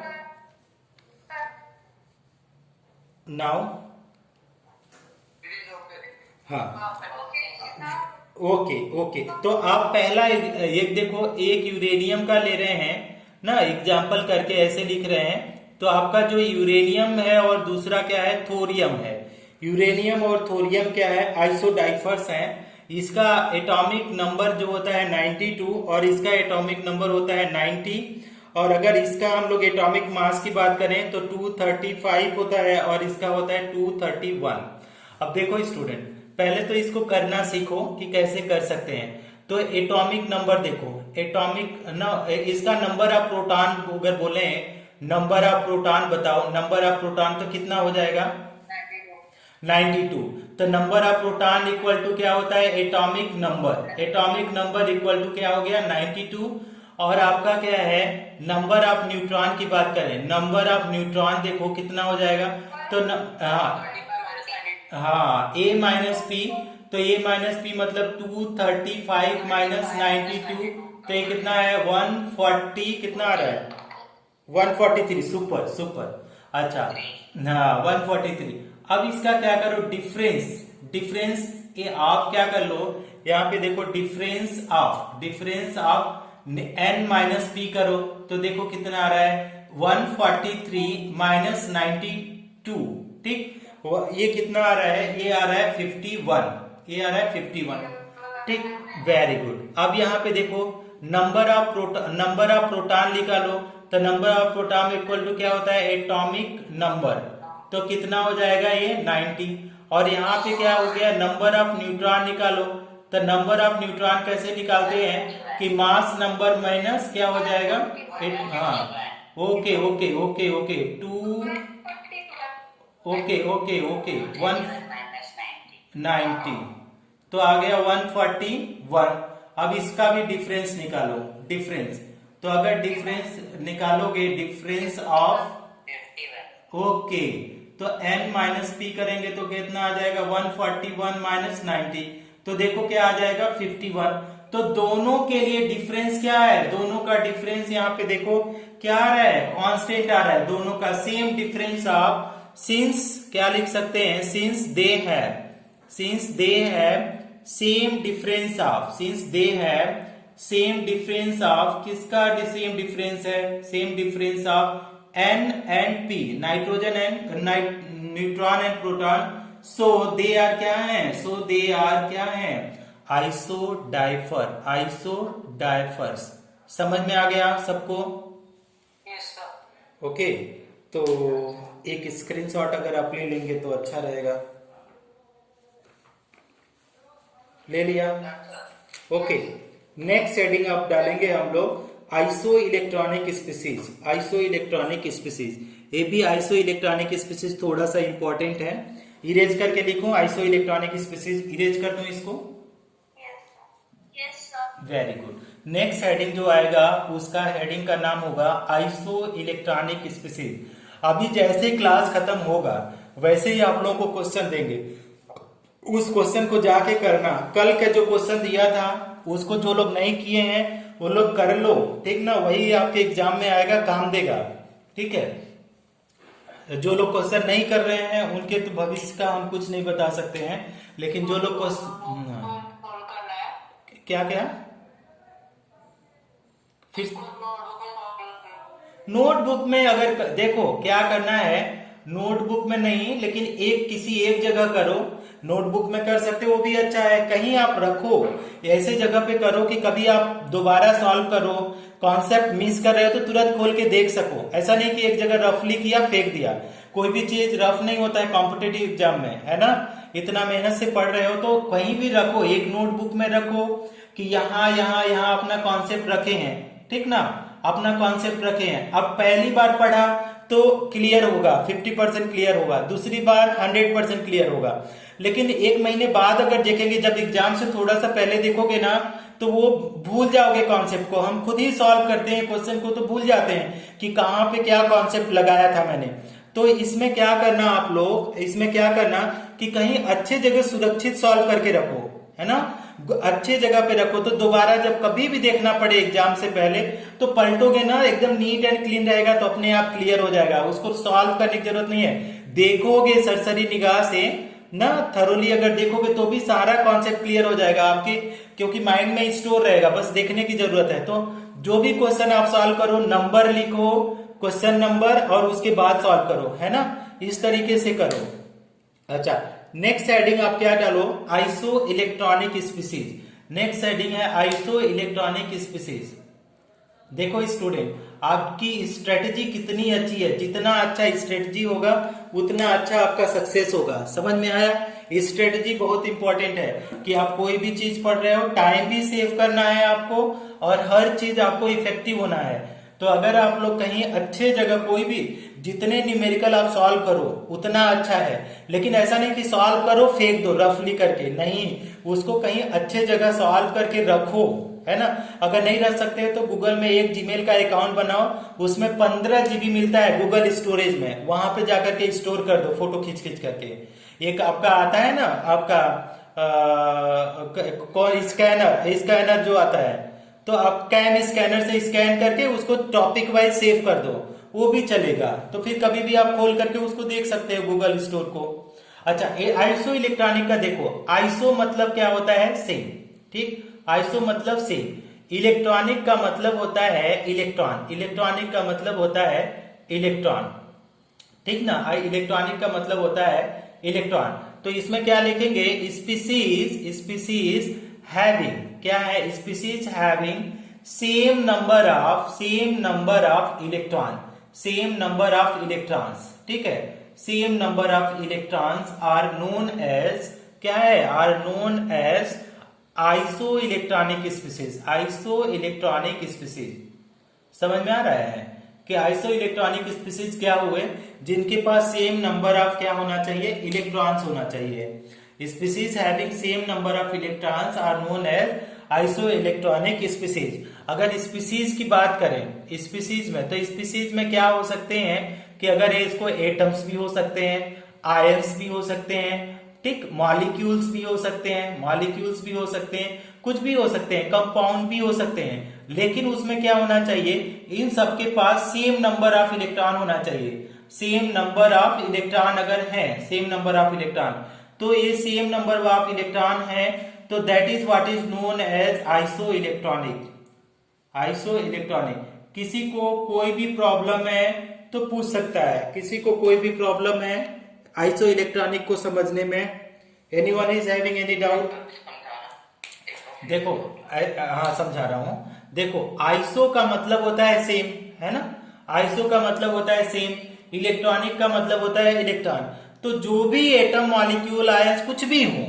नाउ, हाँ ओके ओके। तो आप पहला एक देखो, एक यूरेनियम का ले रहे हैं ना, एग्जाम्पल करके ऐसे लिख रहे हैं। तो आपका जो यूरेनियम है और दूसरा क्या है, थोरियम है। यूरेनियम और थोरियम क्या है, आइसोडाइफर्स हैं। इसका एटॉमिक नंबर जो होता है 92 और इसका एटॉमिक नंबर होता है 90। और अगर इसका हम लोग एटॉमिक मास की बात करें तो 235 होता है और इसका होता है 231। अब देखो स्टूडेंट, पहले तो इसको करना सीखो कि कैसे कर सकते हैं। तो एटॉमिक नंबर देखो, एटॉमिक इसका नंबर ऑफ प्रोटॉन अगर बोले, नंबर ऑफ प्रोटॉन बताओ, नंबर ऑफ प्रोटॉन तो कितना हो जाएगा 92। तो number of proton equal to क्या होता है, atomic number. Atomic number equal to क्या हो गया 92। और आपका क्या है, नंबर ऑफ न्यूट्रॉन की बात करें, नंबर ऑफ न्यूट्रॉन देखो कितना हो जाएगा। तो हाँ ए माइनस पी, तो ए माइनस पी मतलब 235 माइनस 92, तो ये कितना है 140, कितना आ रहा है 143। सुपर सुपर, अच्छा हाँ 143। अब इसका क्या करो, डिफरेंस, डिफरेंस ये आप क्या कर लो, यहाँ पे देखो difference of N minus P करो तो देखो कितना आ रहा है 143 माइनस 92। ठीक, ये कितना आ रहा है, ये आ रहा है 51, ये आ रहा है 51। ठीक, वेरी गुड। अब यहाँ पे देखो नंबर ऑफ प्रोटॉन निकालो, तो number of proton equal to क्या होता है, एटॉमिक नंबर। तो कितना हो जाएगा ये 90। और यहाँ पे क्या हो गया, नंबर ऑफ न्यूट्रॉन निकालो। तो नंबर ऑफ न्यूट्रॉन कैसे निकालते हैं कि मास नंबर माइनस क्या हो जाएगा, हाँ okay okay okay okay 2, okay okay okay 190, तो आ गया 141। अब इसका भी डिफरेंस निकालो, डिफरेंस। तो अगर डिफरेंस निकालोगे, डिफरेंस ऑफ, ओके, तो n माइनस पी करेंगे तो कितना आ जाएगा 141 माइनस 90, तो देखो क्या आ जाएगा 51। तो दोनों के लिए डिफरेंस क्या है, दोनों का डिफरेंस यहाँ पे देखो क्या आ रहा है, कांस्टेंट आ रहा है। दोनों का सेम डिफरेंस ऑफ, सिंस क्या लिख सकते हैं, since they have same difference of, since they have same difference of, किसका सेम डिफरेंस है, same difference of N and P, nitrogen and neutron and proton. So they are क्या है, सो they are क्या है, आइसोडाइफर, आइसोडाइफर्स। समझ में आ गया सबको? ओके, तो एक स्क्रीनशॉट अगर आप ले लेंगे तो अच्छा रहेगा। ले लिया? ओके, नेक्स्ट हेडिंग आप डालेंगे हम लोग iso electronic species, iso electronic species. ये भी आइसो इलेक्ट्रॉनिक स्पीसीज थोड़ा सा इंपॉर्टेंट है, इरेज करके लिखूं आइसो इलेक्ट्रॉनिक स्पीसीज, इरेज कर दूं इसको? Very good. नेक्स्ट हेडिंग जो आएगा उसका हेडिंग का नाम होगा आइसो इलेक्ट्रॉनिक स्पीसीज। अभी जैसे क्लास खत्म होगा वैसे ही आप लोगों को क्वेश्चन देंगे, उस क्वेश्चन को जाके करना। कल का जो क्वेश्चन दिया था उसको जो लोग नहीं किए हैं वो लोग कर लो, ठीक ना, वही आपके एग्जाम में आएगा, काम देगा। ठीक है, जो लोग क्वेश्चन नहीं कर रहे हैं उनके तो भविष्य का हम कुछ नहीं बता सकते हैं, लेकिन जो लोग क्या क्या फिर नोटबुक में अगर देखो क्या करना है, नोटबुक में नहीं लेकिन एक किसी एक जगह करो। नोटबुक में कर सकते हो वो भी अच्छा है, कहीं आप रखो ऐसे जगह पे करो कि कभी आप दोबारा सॉल्व करो, कॉन्सेप्ट मिस कर रहे हो तो तुरंत खोल के देख सको। ऐसा नहीं कि एक जगह रफली किया फेंक दिया, कोई भी चीज रफ नहीं होता है कॉम्पिटेटिव एग्जाम में, है ना। इतना मेहनत से पढ़ रहे हो तो कहीं भी रखो, एक नोटबुक में रखो कि यहाँ यहाँ यहाँ अपना कॉन्सेप्ट रखे हैं, ठीक ना, अपना कॉन्सेप्ट रखे हैं। अब पहली बार पढ़ा तो क्लियर होगा, 50% क्लियर होगा, दूसरी बार 100% क्लियर होगा। लेकिन एक महीने बाद अगर देखेंगे, जब एग्जाम से थोड़ा सा पहले देखोगे ना, तो वो भूल जाओगे कॉन्सेप्ट को। हम खुद ही सॉल्व करते हैं क्वेश्चन को तो भूल जाते हैं कि कहाँ पे क्या कॉन्सेप्ट लगाया था मैंने। तो इसमें क्या करना आप लोग, इसमें क्या करना कि कहीं अच्छे जगह सुरक्षित सॉल्व करके रखो, है ना, अच्छे जगह पे रखो। तो दोबारा जब कभी भी देखना पड़े एग्जाम से पहले तो पलटोगे ना, एकदम नीट एंड क्लीन रहेगा तो अपने आप क्लियर हो जाएगा, उसको सॉल्व करने की जरूरत नहीं है। देखोगे सरसरी निगाह से ना, थरोली अगर देखोगे तो भी सारा कॉन्सेप्ट क्लियर हो जाएगा आपके, क्योंकि माइंड में स्टोर रहेगा, बस देखने की जरूरत है। तो जो भी क्वेश्चन आप सॉल्व करो, नंबर लिखो, क्वेश्चन नंबर, और उसके बाद सॉल्व करो, है ना, इस तरीके से करो। अच्छा, नेक्स्ट हेडिंग आप क्या डालो, iso electronic species. Next heading है आइसो इलेक्ट्रॉनिक स्पीसीज। देखो स्टूडेंट, आपकी स्ट्रेटजी कितनी अच्छी है, जितना अच्छा स्ट्रेटजी होगा उतना अच्छा आपका सक्सेस होगा। समझ में आया, स्ट्रेटजी बहुत इंपॉर्टेंट है कि आप कोई भी चीज पढ़ रहे हो, टाइम भी सेव करना है आपको और हर चीज आपको इफेक्टिव होना है। तो अगर आप लोग कहीं अच्छे जगह, कोई भी जितने न्यूमेरिकल आप सॉल्व करो उतना अच्छा है, लेकिन ऐसा नहीं कि सॉल्व करो फेंक दो रफली करके, नहीं, उसको कहीं अच्छे जगह सॉल्व करके रखो, है ना। अगर नहीं रख सकते तो गूगल में एक जीमेल का अकाउंट बनाओ, उसमें 15 GB मिलता है गूगल स्टोरेज में, वहां पे जाकर के स्टोर कर दो फोटो खींच खींच करके। एक आपका आता है ना, आपका स्कैनर जो आता है, तो आप कैम स्कैनर से स्कैन करके उसको टॉपिक वाइज सेव कर दो, वो भी चलेगा। तो फिर कभी भी आप खोल करके उसको देख सकते हो गूगल स्टोर को। अच्छा, आइसो इलेक्ट्रॉनिक का देखो, आइसो मतलब क्या होता है, सेम, ठीक, आइसो मतलब सेम। इलेक्ट्रॉनिक का मतलब होता है इलेक्ट्रॉन, इलेक्ट्रॉनिक का मतलब होता है इलेक्ट्रॉन, ठीक ना, इलेक्ट्रॉनिक का मतलब होता है इलेक्ट्रॉन। तो इसमें क्या लिखेंगे, स्पीसीज, स्पीसीज हैविंग, क्या है, species having same number of electron, same number of electrons, ठीक है, same number of electrons are known as, क्या है, are known as iso electronic species, iso electronic species. समझ में आ रहा है कि आइसो इलेक्ट्रॉनिक स्पीसीज क्या हुए, जिनके पास सेम नंबर ऑफ क्या होना चाहिए, इलेक्ट्रॉन्स होना चाहिए। Species having same number of electrons are known as iso electronic species. अगर स्पीसीज की बात करें स्पीसीज में, तो स्पीसीज में क्या हो सकते हैं कि अगर इसको एटम्स भी हो सकते हैं, आयंस भी हो सकते हैं, ठीक, मॉलिक्यूल्स भी हो सकते हैं, मॉलिक्यूल्स भी हो सकते हैं, कुछ भी हो सकते हैं, कंपाउंड भी हो सकते हैं। लेकिन उसमें क्या होना चाहिए, इन सबके पास सेम नंबर ऑफ इलेक्ट्रॉन होना चाहिए। सेम नंबर ऑफ इलेक्ट्रॉन अगर है, सेम नंबर ऑफ इलेक्ट्रॉन, तो ये सेम नंबर ऑफ इलेक्ट्रॉन है, तो that is what is known as isoelectronic, isoelectronic. किसी को कोई भी प्रॉब्लम है तो पूछ सकता है, किसी को कोई भी प्रॉब्लम है आइसो इलेक्ट्रॉनिक को समझने में, anyone is having any doubt? देखो, हाँ समझा रहा हूं। देखो, आइसो का मतलब होता है सेम, है ना, आइसो का मतलब होता है सेम, इलेक्ट्रॉनिक का मतलब होता है इलेक्ट्रॉन। तो जो भी एटम, मॉलिक्यूल, आयंस कुछ भी हो,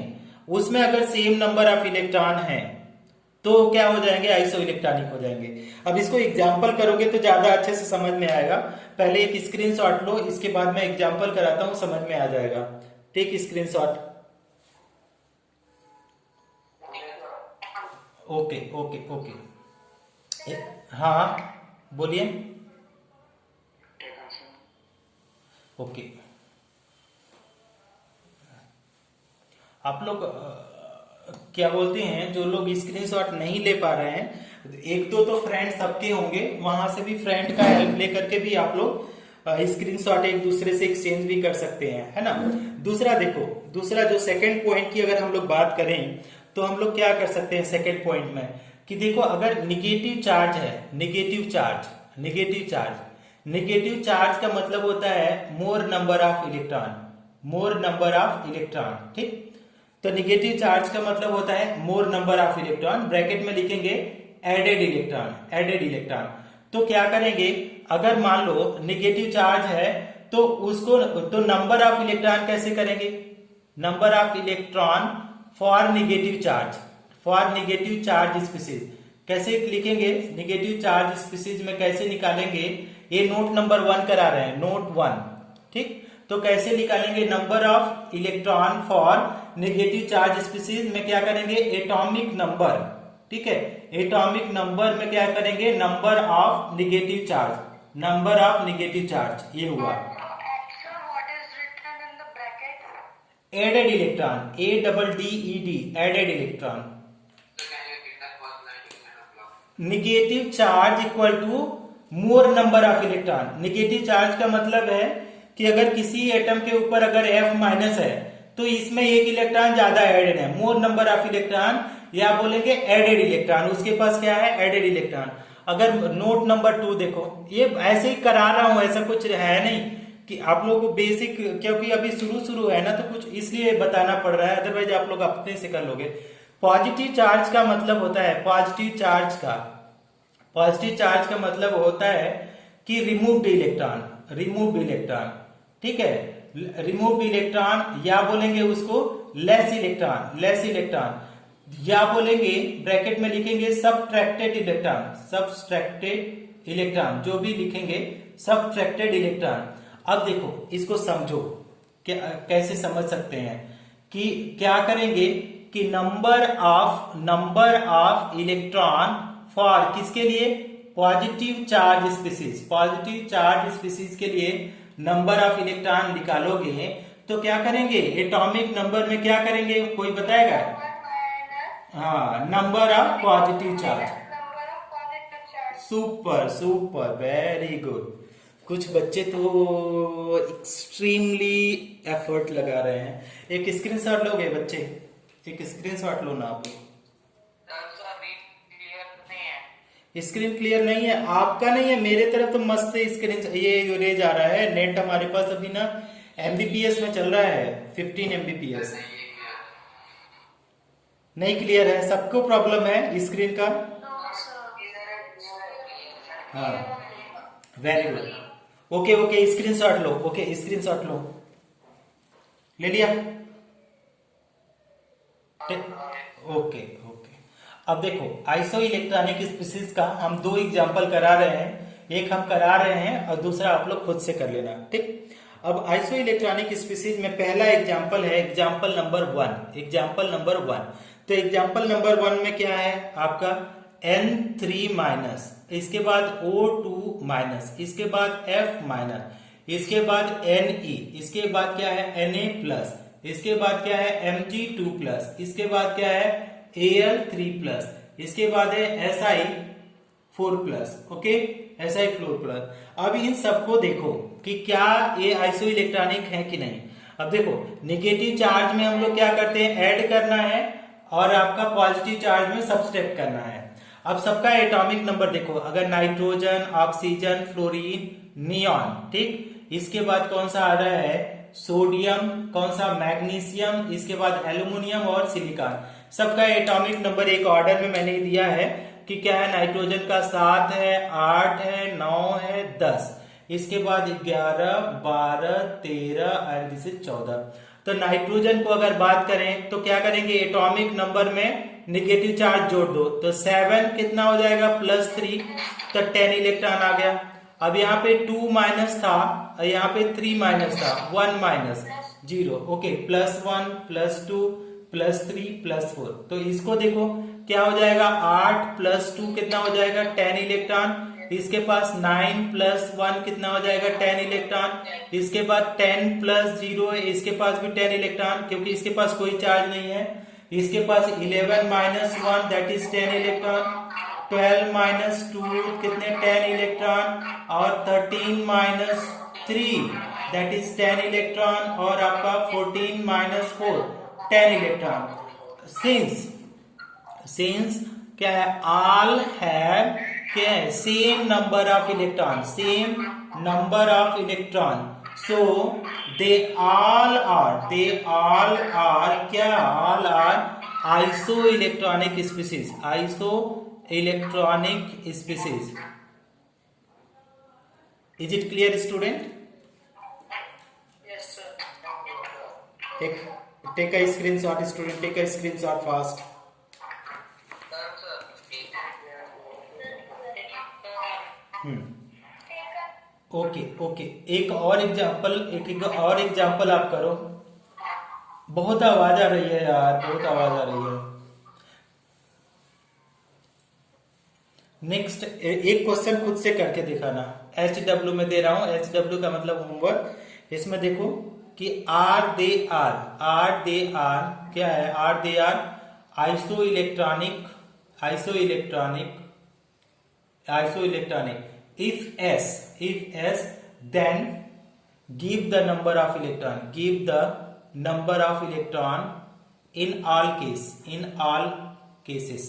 उसमें अगर सेम नंबर ऑफ इलेक्ट्रॉन है तो क्या हो जाएंगे, आइसो इलेक्ट्रॉनिक हो जाएंगे। अब इसको एग्जाम्पल करोगे तो ज्यादा अच्छे से समझ में आएगा। पहले एक स्क्रीनशॉट लो, इसके बाद मैं एग्जाम्पल कराता हूं, समझ में आ जाएगा। Take screenshot. Okay okay okay, हाँ बोलिए। ओके, आप लोग क्या बोलते हैं, जो लोग स्क्रीनशॉट नहीं ले पा रहे हैं, एक दो तो फ्रेंड सबके होंगे, वहां से भी फ्रेंड का हेल्प लेकर के भी आप लोग स्क्रीनशॉट एक दूसरे से एक्सचेंज भी कर सकते हैं, है ना। दूसरा देखो, दूसरा जो सेकंड पॉइंट की अगर हम लोग बात करें तो हम लोग क्या कर सकते हैं सेकेंड पॉइंट में कि देखो अगर निगेटिव चार्ज है, निगेटिव चार्ज का मतलब होता है मोर नंबर ऑफ इलेक्ट्रॉन, ठीक। तो निगेटिव चार्ज का मतलब होता है मोर नंबर ऑफ इलेक्ट्रॉन, ब्रैकेट में लिखेंगे एडेड इलेक्ट्रॉन। तो क्या करेंगे, अगर मान लो निगेटिव चार्ज है तो उसको तो नंबर ऑफ इलेक्ट्रॉन कैसे करेंगे, number of electron for negative charge species कैसे लिखेंगे, निगेटिव चार्ज स्पीसीज में कैसे निकालेंगे, ये नोट नंबर 1 करा रहे हैं, नोट 1, ठीक। तो कैसे निकालेंगे number of electron for negative charge species में क्या करेंगे, एटॉमिक नंबर, ठीक है। एटॉमिक नंबर में क्या करेंगे, नंबर ऑफ निगेटिव चार्ज, ये हुआ। Added electron, ADDED, added electron. Negative charge equal to more number of electron. Negative charge का मतलब है कि अगर किसी एटम के ऊपर अगर F माइनस है तो इसमें एक इलेक्ट्रॉन ज्यादा एडेड है, मोर नंबर ऑफ इलेक्ट्रॉन, या बोलेंगे एडेड इलेक्ट्रॉन, उसके पास क्या है, एडेड इलेक्ट्रॉन। अगर नोट नंबर 2 देखो, ये ऐसे ही करा रहा हूं, ऐसा कुछ है नहीं कि आप लोगों को बेसिक, क्योंकि अभी शुरू है ना तो कुछ इसलिए बताना पड़ रहा है, अदरवाइज आप लोग अपने से कर लोगे। पॉजिटिव चार्ज का मतलब होता है, पॉजिटिव चार्ज का मतलब होता है कि रिमूव्ड इलेक्ट्रॉन, ठीक है, रिमूव्ड इलेक्ट्रॉन, या बोलेंगे उसको लेस इलेक्ट्रॉन, या बोलेंगे ब्रैकेट में लिखेंगे सबट्रैक्टेड इलेक्ट्रॉन, जो भी लिखेंगे सबट्रैक्टेड इलेक्ट्रॉन। अब देखो इसको समझो, क्या कैसे समझ सकते हैं कि क्या करेंगे कि नंबर ऑफ इलेक्ट्रॉन फॉर किसके लिए, पॉजिटिव चार्ज स्पीसीज के लिए नंबर ऑफ इलेक्ट्रॉन निकालोगे तो क्या करेंगे, एटॉमिक नंबर में क्या करेंगे, कोई बताएगा? हाँ, number of positive charge. Super, very good. कुछ बच्चे तो एक्सट्रीमली एफर्ट लगा रहे हैं। एक स्क्रीनशॉट लोगे बच्चे, एक स्क्रीनशॉट लो ना आप लोग। स्क्रीन क्लियर नहीं है, आपका नहीं है, मेरे तरफ तो मस्त स्क्रीन ये रेज आ रहा है। नेट हमारे पास अभी ना MBPS में चल रहा है, 15 MBPS। नहीं क्लियर है, सबको प्रॉब्लम है स्क्रीन का? हाँ, वेरी गुड। ओके, स्क्रीनशॉट लो। ओके, स्क्रीनशॉट लो, ले लिया? ओके। अब देखो आइसो इलेक्ट्रॉनिक स्पीसीज का हम 2 एग्जांपल करा रहे हैं, एक हम करा रहे हैं और दूसरा आप लोग खुद से कर लेना, ठीक। अब आइसो इलेक्ट्रॉनिक स्पीसीज में पहला एग्जांपल है एग्जांपल नंबर 1। तो एग्जांपल नंबर 1 में क्या है आपका, N3 माइनस, इसके बाद O2 माइनस, इसके बाद F माइनस, इसके बाद Ne, इसके बाद क्या है Na प्लस, इसके बाद क्या है Mg2 प्लस, इसके बाद क्या है Al3 प्लस, इसके बाद है Si4 plus, okay, Si4 plus. अब इन सबको देखो कि क्या ये आइसो इलेक्ट्रॉनिक है कि नहीं। अब देखो निगेटिव चार्ज में हम लोग क्या करते हैं, ऐड करना है, और आपका पॉजिटिव चार्ज में सब्सट्रैक्ट करना है। अब सबका एटॉमिक नंबर देखो, अगर नाइट्रोजन, ऑक्सीजन, फ्लोरीन, नियॉन, ठीक, इसके बाद कौन सा आ रहा है, सोडियम, कौन सा, मैग्नीशियम, इसके बाद एल्यूमिनियम और सिलिकॉन। सबका एटॉमिक नंबर एक ऑर्डर में मैंने दिया है कि क्या है, नाइट्रोजन का 7 है, 8 है, 9 है, 10, इसके बाद 11, 12, 13 एंड दिस इज 14। तो नाइट्रोजन को अगर बात करें तो क्या करेंगे, एटॉमिक नंबर में निगेटिव चार्ज जोड़ दो, तो 7 कितना हो जाएगा, +3, तो 10 इलेक्ट्रॉन आ गया। अब यहाँ पे 2 माइनस था, यहाँ पे 3 माइनस था, 1 माइनस 0, ओके, +1, +2, +3, +4। तो इसको देखो क्या हो जाएगा, 8 + 2 कितना हो जाएगा, 10 इलेक्ट्रॉन, इसके पास 9 + 1 कितना हो जाएगा, 10 इलेक्ट्रॉन, इसके बाद 10 + 0 है, इसके पास भी 10 इलेक्ट्रॉन, क्योंकि इसके पास कोई चार्ज नहीं है, इसके पास 11 - 1 दैट इज 10 इलेक्ट्रॉन, 12 - 2 कितने, 10 इलेक्ट्रॉन, और 13 - 3 दैट इज 10 इलेक्ट्रॉन, और आपका 14 - 4 10 इलेक्ट्रॉन। सिंस सिंस क्या है, ऑल हैव क्या है, same number of electron, same number of electron, so they all are क्या, all are iso electronic species, iso electronic species. Is it clear student? Yes, sir. Take a screenshot, student. Take a screenshot fast. Okay okay, एक और example आप करो। बहुत आवाज आ रही है यार, बहुत आवाज आ रही है। नेक्स्ट एक क्वेश्चन खुद से करके दिखाना। HW में दे रहा हूं, HW का मतलब होमवर्क। इसमें देखो कि आर दे आर क्या है, are they are iso electronic if S then give the number of electron in all cases।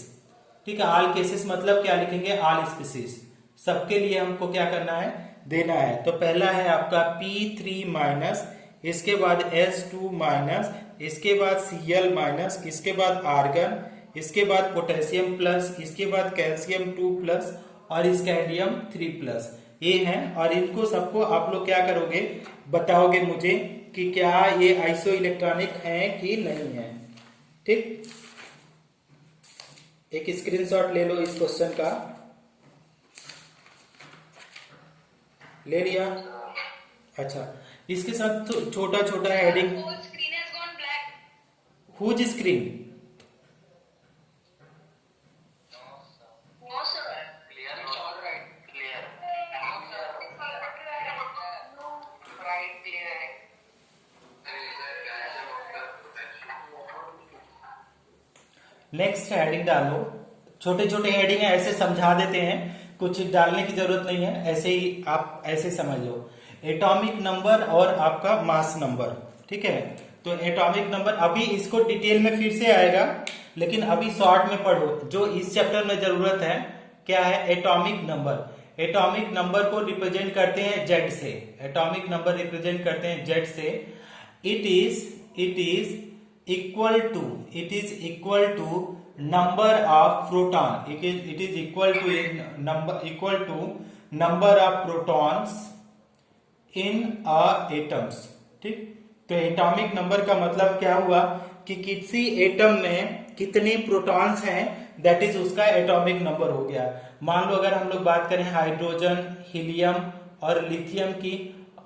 ठीक है, ऑल केसेस मतलब क्या लिखेंगे, ऑल स्पीसीज, सबके लिए हमको क्या करना है, देना है। तो पहला है आपका P3 माइनस, इसके बाद S2 माइनस, इसके बाद Cl माइनस, इसके बाद आर्गन, इसके बाद पोटेशियम प्लस, इसके बाद कैल्शियम 2 प्लस और स्कैंडियम 3 प्लस। ये हैं, और इनको सबको आप लोग क्या करोगे, बताओगे मुझे कि क्या ये आइसो इलेक्ट्रॉनिक है कि नहीं है। ठीक, एक स्क्रीनशॉट ले लो इस क्वेश्चन का। ले लिया? अच्छा, इसके साथ छोटा छोटा heading. Whose screen? Next heading डालो। छोटे छोटे हेडिंग है, ऐसे समझा देते हैं, कुछ डालने की जरूरत नहीं है, ऐसे ही आप ऐसे समझ लो। एटॉमिक नंबर और आपका मास नंबर। ठीक है, तो एटॉमिक नंबर अभी इसको डिटेल में फिर से आएगा, लेकिन अभी शॉर्ट में पढ़ो। जो इस चैप्टर में जरूरत है क्या है, एटॉमिक नंबर। एटॉमिक नंबर को रिप्रेजेंट करते हैं जेड से, एटॉमिक नंबर रिप्रेजेंट करते हैं जेड से। It is equal to number of proton, it is equal to number of protons in a atoms. ठीक, तो एटॉमिक नंबर का मतलब क्या हुआ कि किसी एटम में कितने प्रोटॉन्स हैं, दैट इज उसका एटॉमिक नंबर हो गया। मान लो अगर हम लोग बात करें हाइड्रोजन, हीलियम और लिथियम की,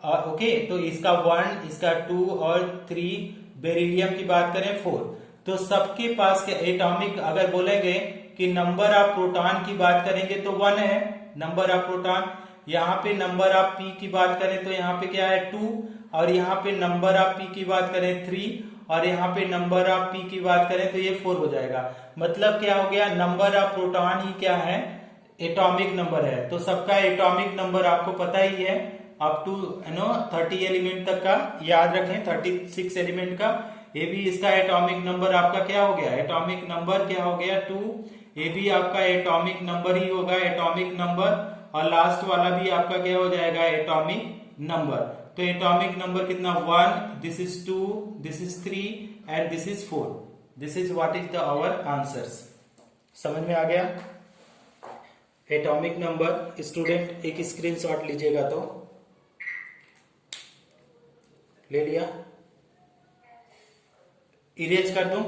ओके, तो इसका 1, इसका 2 और 3, बेरिलियम की बात करें 4, तो सबके पास के एटॉमिक, अगर बोलेंगे कि नंबर ऑफ प्रोटॉन की बात करेंगे तो 1 है नंबर ऑफ प्रोटॉन। यहाँ पे नंबर ऑफ पी की बात करें तो यहाँ पे क्या है 2, और यहाँ पे नंबर ऑफ पी की बात करें 3, और यहाँ पे नंबर ऑफ पी की बात करें तो ये 4 हो जाएगा। मतलब क्या हो गया, नंबर ऑफ प्रोटॉन ही क्या है, एटॉमिक नंबर है। तो सबका एटॉमिक नंबर आपको पता ही है, अप टू 30 एलिमेंट तक का याद रखें, 36 एलिमेंट का। ये भी इसका एटॉमिक नंबर आपका क्या हो गया, एटॉमिक नंबर क्या हो गया 2। ये भी आपका एटॉमिक नंबर ही होगा, एटॉमिक नंबर, और लास्ट वाला भी आपका क्या हो जाएगा, एटॉमिक नंबर। तो एटॉमिक नंबर कितना, 1, this is 2, this is 3 and this is 4। This is what is the our answers. समझ में आ गया? एटॉमिक नंबर स्टूडेंट एक स्क्रीनशॉट लीजिएगा, तो ले लिया? इरेज कर दूं?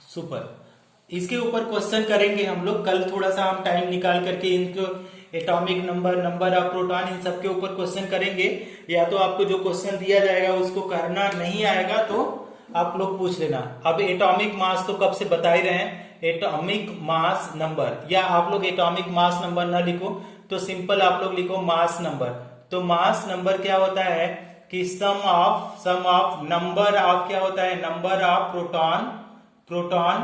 सुपर। इसके ऊपर क्वेश्चन करेंगे हम लोग कल, थोड़ा सा हम टाइम निकाल करके इनको atomic number, number of proton, इन सब के ऊपर क्वेश्चन करेंगे। या तो आपको जो क्वेश्चन दिया जाएगा उसको करना नहीं आएगा तो आप लोग पूछ लेना। अब एटॉमिक मास तो कब से बता ही रहे हैं, एटॉमिक मास नंबर, या आप लोग एटॉमिक मास नंबर ना लिखो तो सिंपल आप लोग लिखो मास नंबर। तो मास नंबर क्या होता है कि सम ऑफ नंबर ऑफ क्या होता है, number of proton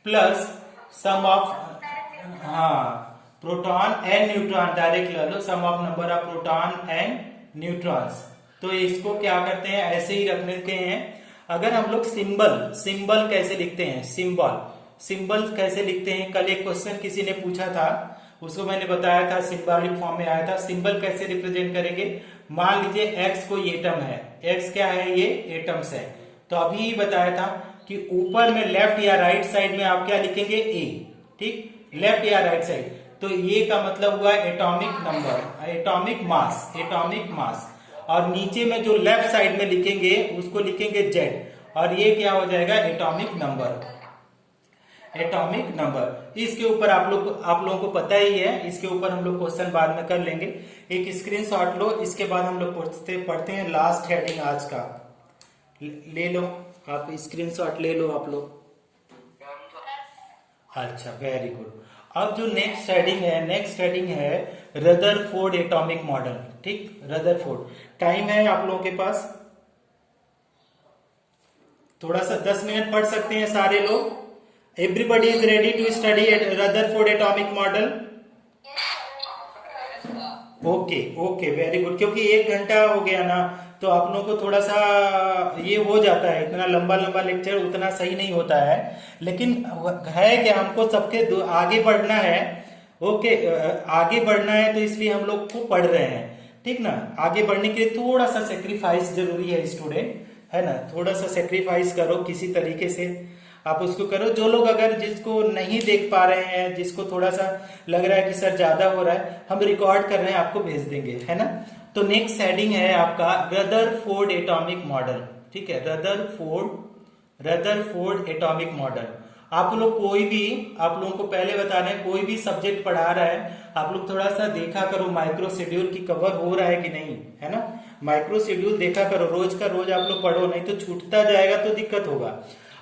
plus sum of, proton and neutron, direct ले लो, sum of number of proton and neutrons. तो इसको क्या करते हैं, ऐसे ही रख लेते हैं। अगर हम लोग सिंबल सिंबल कैसे लिखते हैं, सिंबल कैसे लिखते हैं, कल एक क्वेश्चन किसी ने पूछा था, उसको मैंने बताया था, सिंबॉलिक फॉर्म में आया था। सिंबल कैसे रिप्रेजेंट करेंगे, मान लीजिए एक्स कोई एटम है, एक्स क्या है, ये एटम्स है, तो अभी बताया था कि ऊपर में लेफ्ट या राइट साइड में आप क्या लिखेंगे, ए, ठीक, लेफ्ट या राइट साइड, तो ये का मतलब हुआ atomic number, atomic mass, atomic mass. और नीचे में जो लेफ्ट साइड में लिखेंगे उसको लिखेंगे जेड, और ये क्या हो जाएगा, एटॉमिक नंबर, एटॉमिक नंबर। इसके ऊपर आप लोगों को पता ही है, इसके ऊपर हम लोग क्वेश्चन बाद में कर लेंगे। एक स्क्रीनशॉट लो, इसके बाद हम लोग पढ़ते हैं लास्ट हेडिंग आज का। ले लो आप स्क्रीनशॉट, ले लो आप लोग। अच्छा, वेरी गुड। अब जो नेक्स्ट हेडिंग है रदरफोर्ड एटॉमिक मॉडल, ठीक, रदरफोर्ड। टाइम है आप लोगों के पास, थोड़ा सा 10 मिनट पढ़ सकते हैं सारे लोग। Everybody is ready to study Rutherford atomic model? Okay, very good. क्योंकि 1 घंटा हो गया ना, तो आप लोगों को थोड़ा सा ये हो जाता है, इतना लंबा लेक्चर उतना सही नहीं होता है, लेकिन है कि हमको सबके आगे बढ़ना है। ओके, आगे बढ़ना है, तो इसलिए हम लोग को पढ़ रहे हैं, ठीक ना। आगे बढ़ने के लिए थोड़ा सा सेक्रीफाइस जरूरी है स्टूडेंट, है ना, थोड़ा सा सेक्रीफाइस करो किसी तरीके से, आप उसको करो। जो लोग अगर जिसको नहीं देख पा रहे हैं, जिसको थोड़ा सा लग रहा है कि सर ज्यादा हो रहा है, हम रिकॉर्ड कर रहे हैं, आपको भेज देंगे, है ना। तो नेक्स्ट हेडिंग है आपका रदरफोर्ड एटॉमिक मॉडल, ठीक है, रदरफोर्ड एटॉमिक मॉडल। आप लोगों को पहले बता रहे हैं, कोई भी सब्जेक्ट पढ़ा रहा है, आप लोग थोड़ा सा देखा करो माइक्रो शेड्यूल की कवर हो रहा है कि नहीं, है ना। माइक्रो शेड्यूल देखा करो, रोज का रोज आप लोग पढ़ो, नहीं तो छूटता जाएगा तो दिक्कत होगा।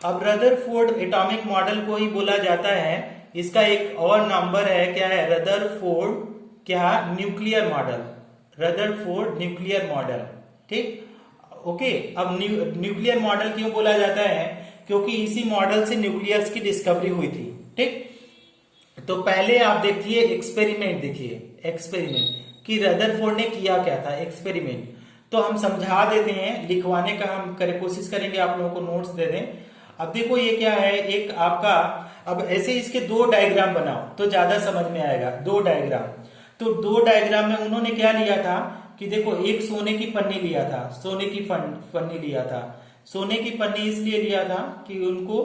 अब रदरफोर्ड एटॉमिक मॉडल को ही बोला जाता है, इसका एक और नंबर है, क्या है, रदरफोर्ड क्या, nuclear model, Rutherford nuclear model, ठीक। ओके, अब न्यूक्लियर मॉडल क्यों बोला जाता है, क्योंकि इसी मॉडल से न्यूक्लियस की डिस्कवरी हुई थी, ठीक। तो पहले आप देखिए एक्सपेरिमेंट कि रदरफोर्ड ने किया क्या था, एक्सपेरिमेंट। तो हम समझा देते हैं, लिखवाने का हम कोशिश करेंगे, आप लोगों को नोट्स दे दें। अब देखो ये क्या है, एक आपका, अब ऐसे इसके 2 डायग्राम बनाओ तो ज्यादा समझ में आएगा। 2 डायग्राम, तो 2 डायग्राम में उन्होंने क्या लिया था कि देखो, एक सोने की पन्नी लिया था, पन्नी लिया था। सोने की पन्नी इसलिए लिया था कि उनको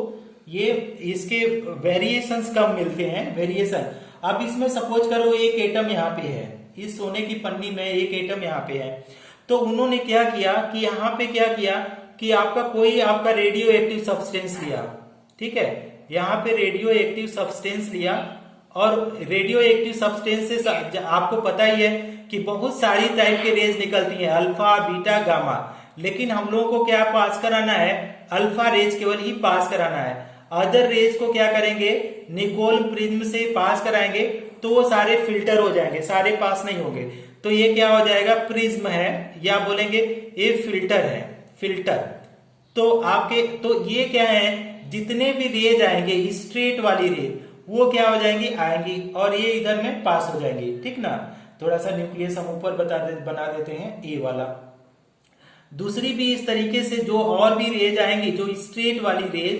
ये इसके वेरिएशंस कम मिलते हैं, वेरिएशन। अब इसमें सपोज करो एक एटम यहाँ पे है, इस सोने की पन्नी में एक एटम यहाँ पे है, तो उन्होंने क्या किया कि यहाँ पे क्या किया कि आपका रेडियो एक्टिव सब्सटेंस लिया, ठीक है, यहाँ पे रेडियो एक्टिव सब्सटेंस लिया। और रेडियो एक्टिव सब्सटेंस से आपको पता ही है कि बहुत सारी टाइप के रेज निकलती हैं, अल्फा, बीटा, गामा, लेकिन हम लोगों को क्या पास कराना है, अल्फा रेज केवल ही पास कराना है। अदर रेज को क्या करेंगे, निकोल प्रिज्म से पास कराएंगे, तो वो सारे फिल्टर हो जाएंगे, सारे पास नहीं होंगे। तो ये क्या हो जाएगा, प्रिज्म है, या बोलेंगे ये फिल्टर है, फिल्टर। तो ये क्या है, जितने भी रेज आएंगे स्ट्रेट वाली रेज, वो क्या हो जाएंगी, आएंगी, और ये इधर में पास हो जाएंगी, ठीक ना। थोड़ा सा न्यूक्लियस हम ऊपर बना देते हैं, ए वाला। दूसरी भी इस तरीके से जो और भी रेज आएंगी, जो स्ट्रेट वाली रेज,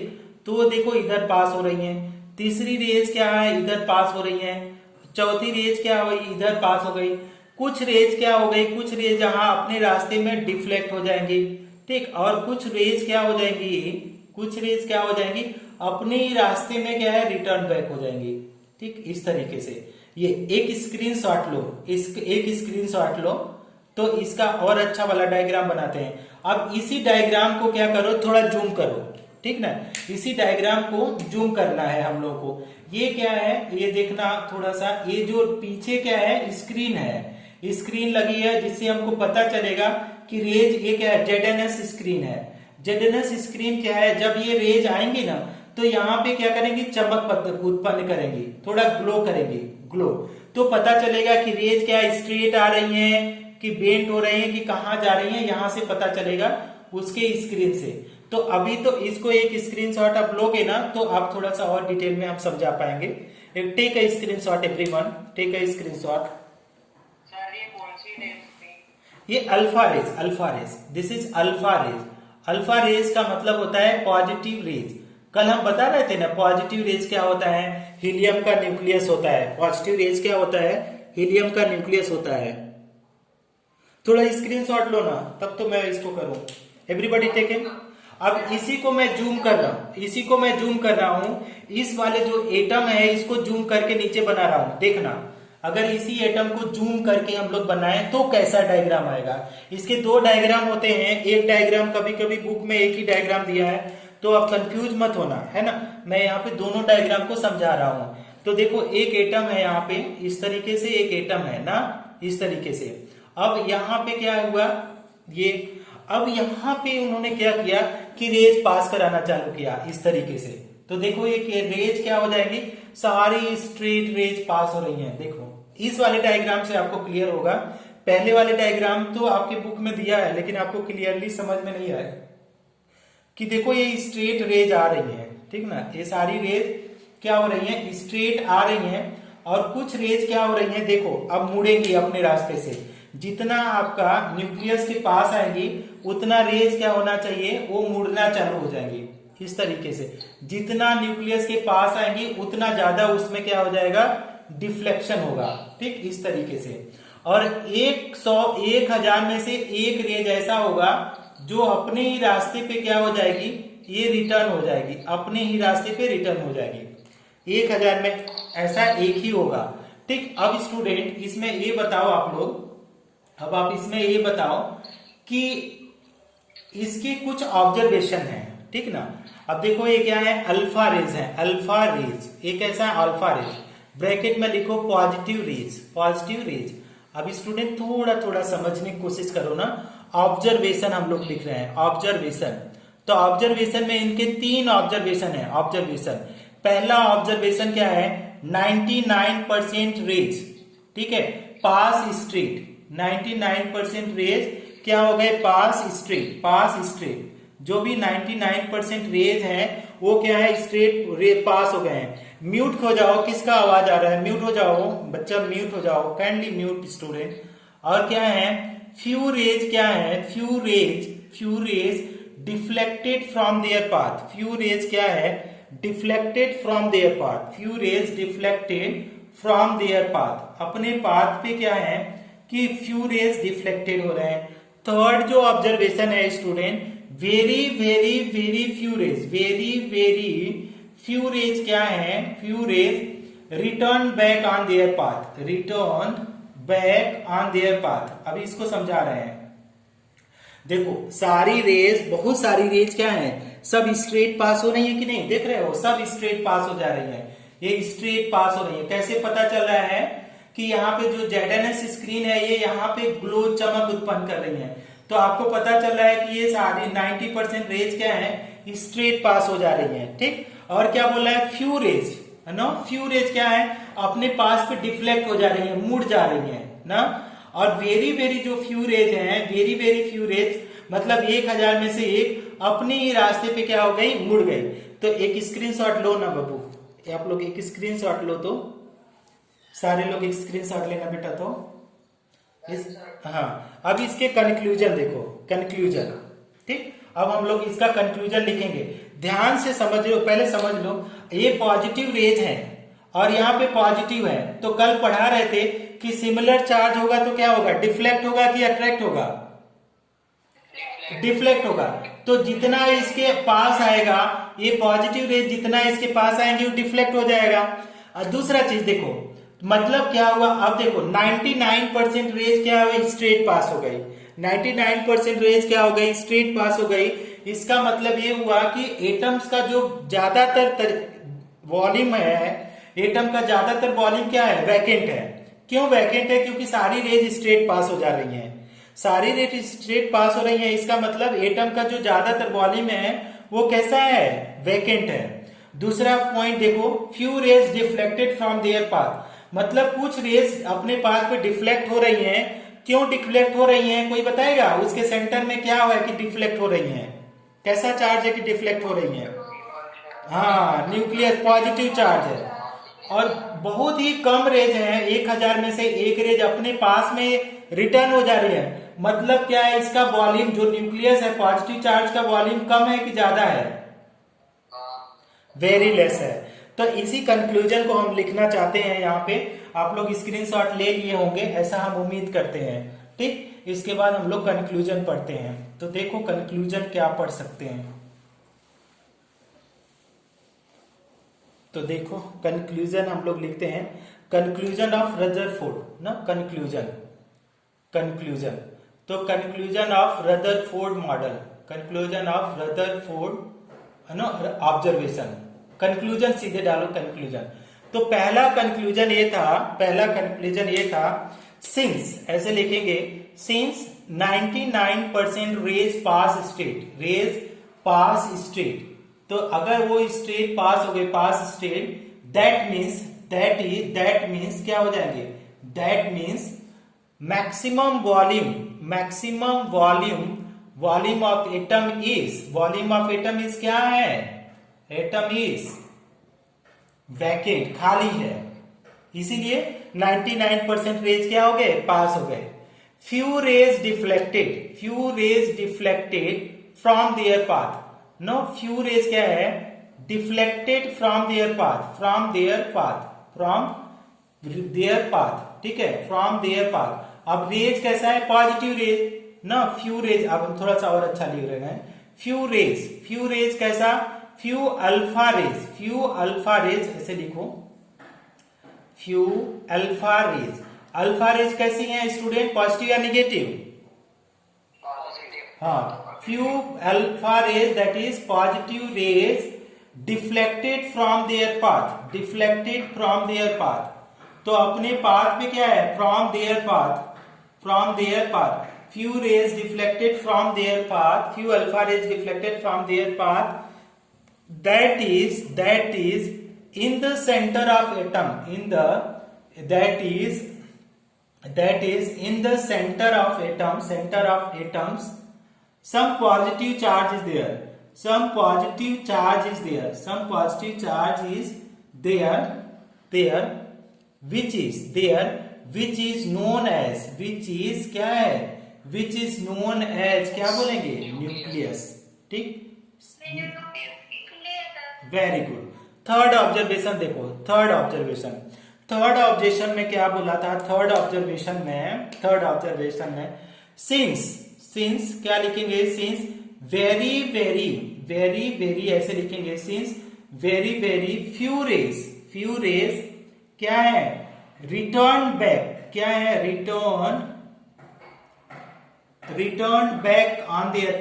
तो देखो इधर पास हो रही हैं। तीसरी रेज क्या है, इधर पास हो रही हैं। चौथी रेज क्या हुई, इधर पास हो गई। कुछ रेज क्या हो गई, कुछ रेज जहां अपने रास्ते में डिफ्लेक्ट हो जाएंगी, ठीक। और कुछ रेज क्या हो जाएंगी, अपने रास्ते में क्या है, रिटर्न बैक हो जाएंगी, ठीक। इस तरीके से ये एक स्क्रीनशॉट लो, तो इसका और अच्छा वाला डायग्राम बनाते हैं। अब इसी डायग्राम को क्या करो, थोड़ा जूम करो, ठीक ना। इसी डायग्राम को जूम करना है हम लोग को। ये क्या है, ये देखना थोड़ा सा, ये जो पीछे क्या है, स्क्रीन है, स्क्रीन लगी है, जिससे हमको पता चलेगा कि रेज, ये क्या है, जेडएनएस स्क्रीन है। जेडएनएस स्क्रीन क्या है, जब ये रेज आएंगी ना, तो यहाँ पे क्या करेंगी, चमक उत्पन्न करेंगी, थोड़ा ग्लो करेंगी, ग्लो। तो पता चलेगा कि रेज क्या स्ट्रेट आ रही हैं, कि बेंट हो रही हैं, कि कहाँ जा रही हैं, यहाँ से पता चलेगा उसके स्क्रीन से। तो अभी तो इसको एक स्क्रीनशॉट आप लोगे ना, तो आप थोड़ा सा और डिटेल में हम समझा पाएंगे। Take a screenshot everyone, take a screenshot. Sir ये कौन सी रेज थी? ये alpha rays, this is alpha rays. Alpha rays का मतलब होता है पॉजिटिव रेज। कल हम बता रहे थे ना पॉजिटिव रेज क्या होता है, हीलियम का न्यूक्लियस होता है। पॉजिटिव रेज क्या होता है, हीलियम का न्यूक्लियस होता है। थोड़ा स्क्रीनशॉट लो ना, तब तो मैं इसको करूं। Everybody take it. अब इसी को मैं जूम कर रहा हूं, इसी को मैं जूम कर रहा हूं। इस वाले जो एटम है इसको जूम करके नीचे बना रहा हूं। देखना, अगर इसी एटम को जूम करके हम लोग बनाएं तो कैसा डायग्राम आएगा। इसके दो डायग्राम होते हैं, एक डायग्राम कभी कभी बुक में एक ही डायग्राम दिया है, तो आप कंफ्यूज मत होना, है ना। मैं यहाँ पे दोनों डायग्राम को समझा रहा हूं। तो देखो एक एटम है यहाँ पे इस तरीके से, एक एटम है ना इस तरीके से। अब यहाँ पे क्या हुआ ये, अब यहाँ पे उन्होंने क्या किया कि रेज पास कराना चालू किया इस तरीके से। तो देखो ये रेज क्या हो जाएगी, सारी स्ट्रेट रेज पास हो रही हैं। देखो इस वाले डायग्राम से आपको क्लियर होगा। पहले वाले डायग्राम तो आपके बुक में दिया है लेकिन आपको क्लियरली समझ में नहीं आया कि देखो ये स्ट्रेट रेज आ रही है, ठीक ना। ये सारी रेज क्या हो रही है, स्ट्रेट आ रही हैं। और कुछ रेज क्या हो रही हैं, देखो अब मुड़ेंगी अपने रास्ते से। जितना आपका न्यूक्लियस के पास आएंगी उतना रेज क्या होना चाहिए, वो मुड़ना चालू हो जाएंगी इस तरीके से। जितना न्यूक्लियस के पास आएंगी उतना ज्यादा उसमें क्या हो जाएगा, डिफ्लेक्शन होगा, ठीक इस तरीके से। और 100-1000 में से एक रेज ऐसा होगा जो अपने ही रास्ते पे क्या हो जाएगी, ये रिटर्न हो जाएगी, अपने ही रास्ते पे रिटर्न हो जाएगी। 1000 में ऐसा एक ही होगा, ठीक। अब स्टूडेंट इसमें ये बताओ आप लोग, अब आप इसमें ये बताओ कि इसके कुछ ऑब्जर्वेशन है, ठीक ना। अब देखो ये क्या है, अल्फा रेज है, अल्फा रेज एक ऐसा अल्फा रेज, ब्रैकेट में लिखो पॉजिटिव रेज, पॉजिटिव रेज। अब स्टूडेंट थोड़ा थोड़ा समझने की कोशिश करो ना। ऑब्जर्वेशन हम लोग लिख रहे हैं, ऑब्जर्वेशन। तो ऑब्जर्वेशन में इनके 3 ऑब्जर्वेशन है। ऑब्जर्वेशन पहला ऑब्जर्वेशन क्या है, 99% रेज, ठीक है, पास स्ट्रेट। 99% रेज क्या हो गए, पास स्ट्रेट, पास स्ट्रेट। जो भी 99% रेज है वो क्या है, स्ट्रेट रेज पास हो गए हैं। म्यूट हो जाओ, किसका आवाज आ रहा है, म्यूट हो जाओ बच्चा, म्यूट हो जाओ, काइंडली म्यूट स्टूडेंट। और क्या है, फ्यू रेज क्या है, few rays deflected from their path. Few rays क्या है, deflected from their path. Few rays deflected from their path, अपने पाथ पे क्या है कि फ्यू रेज डिफ्लेक्टेड हो रहे हैं। थर्ड जो ऑब्जर्वेशन है student, very very very few rays, very very few rays क्या है, few rays return back on their path, return back on their path. अभी इसको समझा रहे हैं। देखो सारी रेज, बहुत सारी रेज क्या है, सब स्ट्रेट पास हो रही है कि नहीं, देख रहे हो, सब स्ट्रेट पास हो जा रही है। ये स्ट्रेट पास हो रही है। कैसे पता चल रहा है कि यहाँ पे जो ZNS स्क्रीन है ये यहाँ पे ग्लो, चमक उत्पन्न कर रही है। तो आपको पता चल रहा है कि ये सारी 90% रेज क्या है, स्ट्रेट पास हो जा रही है, ठीक। और क्या बोल रहा है, फ्यू रेज है ना, फ्यू रेज क्या है, अपने पास पे डिफ्लेक्ट हो जा रही है, मुड़ जा रही है ना। और वेरी वेरी जो फ्यू रेज है, वेरी वेरी फ्यू रेज मतलब 1000 में से एक अपने ही रास्ते पे क्या हो गई, मुड़ गई। तो एक स्क्रीनशॉट लो ना बाबू, आप लोग एक स्क्रीनशॉट लो, तो सारे लोग एक स्क्रीनशॉट लेना बेटा। तो हाँ, अब इसके कंक्लूजन देखो, कंक्लूजन, ठीक। अब हम लोग इसका कंक्लूजन लिखेंगे, ध्यान से समझ लो, पहले समझ लो। ये पॉजिटिव रेज है और यहाँ पे पॉजिटिव है। तो कल पढ़ा रहे थे कि सिमिलर चार्ज होगा तो क्या होगा, डिफ्लेक्ट होगा कि अट्रैक्ट होगा, डिफ्लेक्ट होगा। तो जितना इसके पास आएगा, ये पॉजिटिव रेज जितना इसके पास आएंगे वो डिफ्लेक्ट हो जाएगा। और दूसरा चीज देखो, मतलब क्या हुआ, अब देखो 99% रेज क्या हो गई, स्ट्रेट पास हो गई। 99% रेज क्या हो गई, स्ट्रेट पास हो गई। इसका मतलब ये हुआ कि एटम्स का जो ज्यादातर वॉल्यूम है, एटम का ज्यादातर वॉल्यूम क्या है, वैकेंट है। क्यों वैकेंट है, क्योंकि सारी रेज स्ट्रेट पास हो जा रही हैं, सारी रेज स्ट्रेट पास हो रही हैं। इसका मतलब एटम का जो ज्यादातर वॉल्यूम है वो कैसा है, वैकेंट है। दूसरा पॉइंट देखो, few rays deflected from their path, मतलब कुछ रेज अपने पाथ पे डिफ्लेक्ट हो रही हैं। क्यों डिफ्लेक्ट हो रही हैं, कोई बताएगा, उसके सेंटर में क्या हुआ है कि डिफ्लेक्ट हो रही हैं, कैसा चार्ज है कि डिफ्लेक्ट हो रही हैं, हाँ न्यूक्लियस पॉजिटिव चार्ज है। और बहुत ही कम रेज है, 1000 में से एक रेज अपने पास में रिटर्न हो जा रही है। मतलब क्या है, इसका वॉल्यूम जो न्यूक्लियस है पॉजिटिव चार्ज का वॉल्यूम कम है कि ज्यादा है? वेरी लेस है। तो इसी कंक्लूजन को हम लिखना चाहते हैं यहाँ पे। आप लोग स्क्रीनशॉट ले लिए होंगे ऐसा हम उम्मीद करते हैं। ठीक, इसके बाद हम लोग कंक्लूजन पढ़ते हैं। तो देखो कंक्लूजन क्या पढ़ सकते हैं। तो देखो कंक्लूजन हम लोग लिखते हैं, कंक्लूजन ऑफ रदरफोर्ड ना, कंक्लूजन कंक्लूजन तो conclusion of Rutherford model, conclusion of Rutherford no observation. Conclusion सीधे डालो कंक्लूजन। तो पहला कंक्लूजन ये था, पहला कंक्लूजन ये था, सिंस ऐसे लिखेंगे, सिंस 99% रेज पास स्टेट, रेज पास स्टेट, तो अगर वो स्टेट पास हो गए, पास स्टेट, दैट मीन्स क्या हो जाएंगे, that means maximum volume of atom is, volume of atom is क्या है, एटम इज वैकेंट, खाली है, इसीलिए 99% रेज क्या हो गए, पास हो गए। Few rays deflected from their path, no few rays क्या है, डिफ्लेक्टेड फ्रॉम देयर पाथ, ठीक है, फ्रॉम देयर पाथ। अब रेज कैसा है, पॉजिटिव रेज ना, फ्यू रेज, अब हम थोड़ा सा और अच्छा लिख रहे हैं, फ्यू रेज कैसा, फ्यू अल्फा रेज ऐसे लिखो, फ्यू अल्फा रेज कैसी हैं स्टूडेंट, पॉजिटिव या निगेटिव, हाँ, few alpha rays, that is positive rays, deflected from their path, तो अपने पाथ पे क्या है, from their path, few rays deflected from their path, few alpha rays deflected from their path, that is in the center of atom, that is in the center of atoms, some positive charge is there, which is known as, क्या है, which is known as, क्या बोलेंगे, nucleus. ठीक, very good. Third observation देखो, third observation में क्या बोला था, थर्ड ऑब्जर्वेशन में सिंस क्या लिखेंगे, सिंस वेरी ऐसे लिखेंगे, सिंस वेरी फ्यू रेज क्या है, रिटर्न बैक, क्या है, return back on their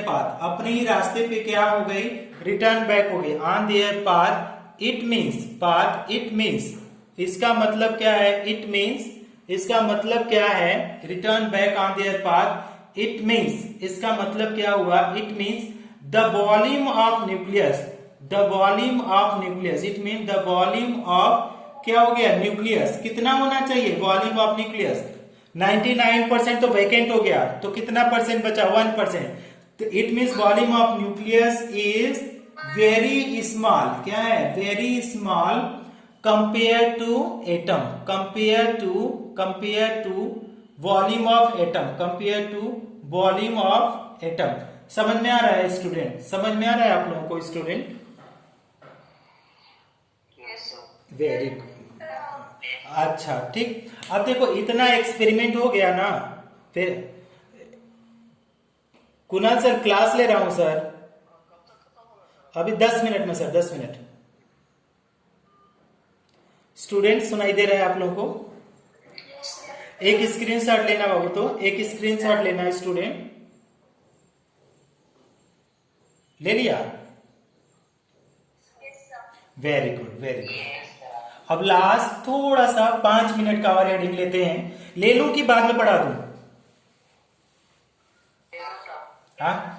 path, अपने ही रास्ते पे क्या हो गई, रिटर्न बैक हो गई, on their path. It means इसका मतलब क्या है, इसका मतलब क्या है, return back on their path, it means इसका मतलब क्या हुआ, it means the volume of nucleus, it mean the volume of, क्या हो गया, न्यूक्लियस कितना होना चाहिए, वॉल्यूम ऑफ न्यूक्लियस 99% तो वैकेंट हो गया, तो कितना परसेंट बचा, 1%, तो it means volume of nucleus is very small, क्या है, very small compare to atom, compare to volume of atom, समझ में आ रहा है स्टूडेंट, समझ में आ रहा है आप लोगों को स्टूडेंट, वेरी गुड, अच्छा ठीक। अब देखो इतना एक्सपेरिमेंट हो गया ना, फिर कुणाल सर क्लास ले रहा हूं सर, अभी 10 मिनट में सर, 10 मिनट। स्टूडेंट सुनाई दे रहा है आप लोगों को, एक स्क्रीनशॉट लेना बाबू, तो एक स्क्रीनशॉट लेना है स्टूडेंट, ले लिया, वेरी गुड वेरी गुड। अब लास्ट थोड़ा सा 5 मिनट का और हेडिंग लेते हैं, ले लूं कि बाद में पढ़ा दूं, हाँ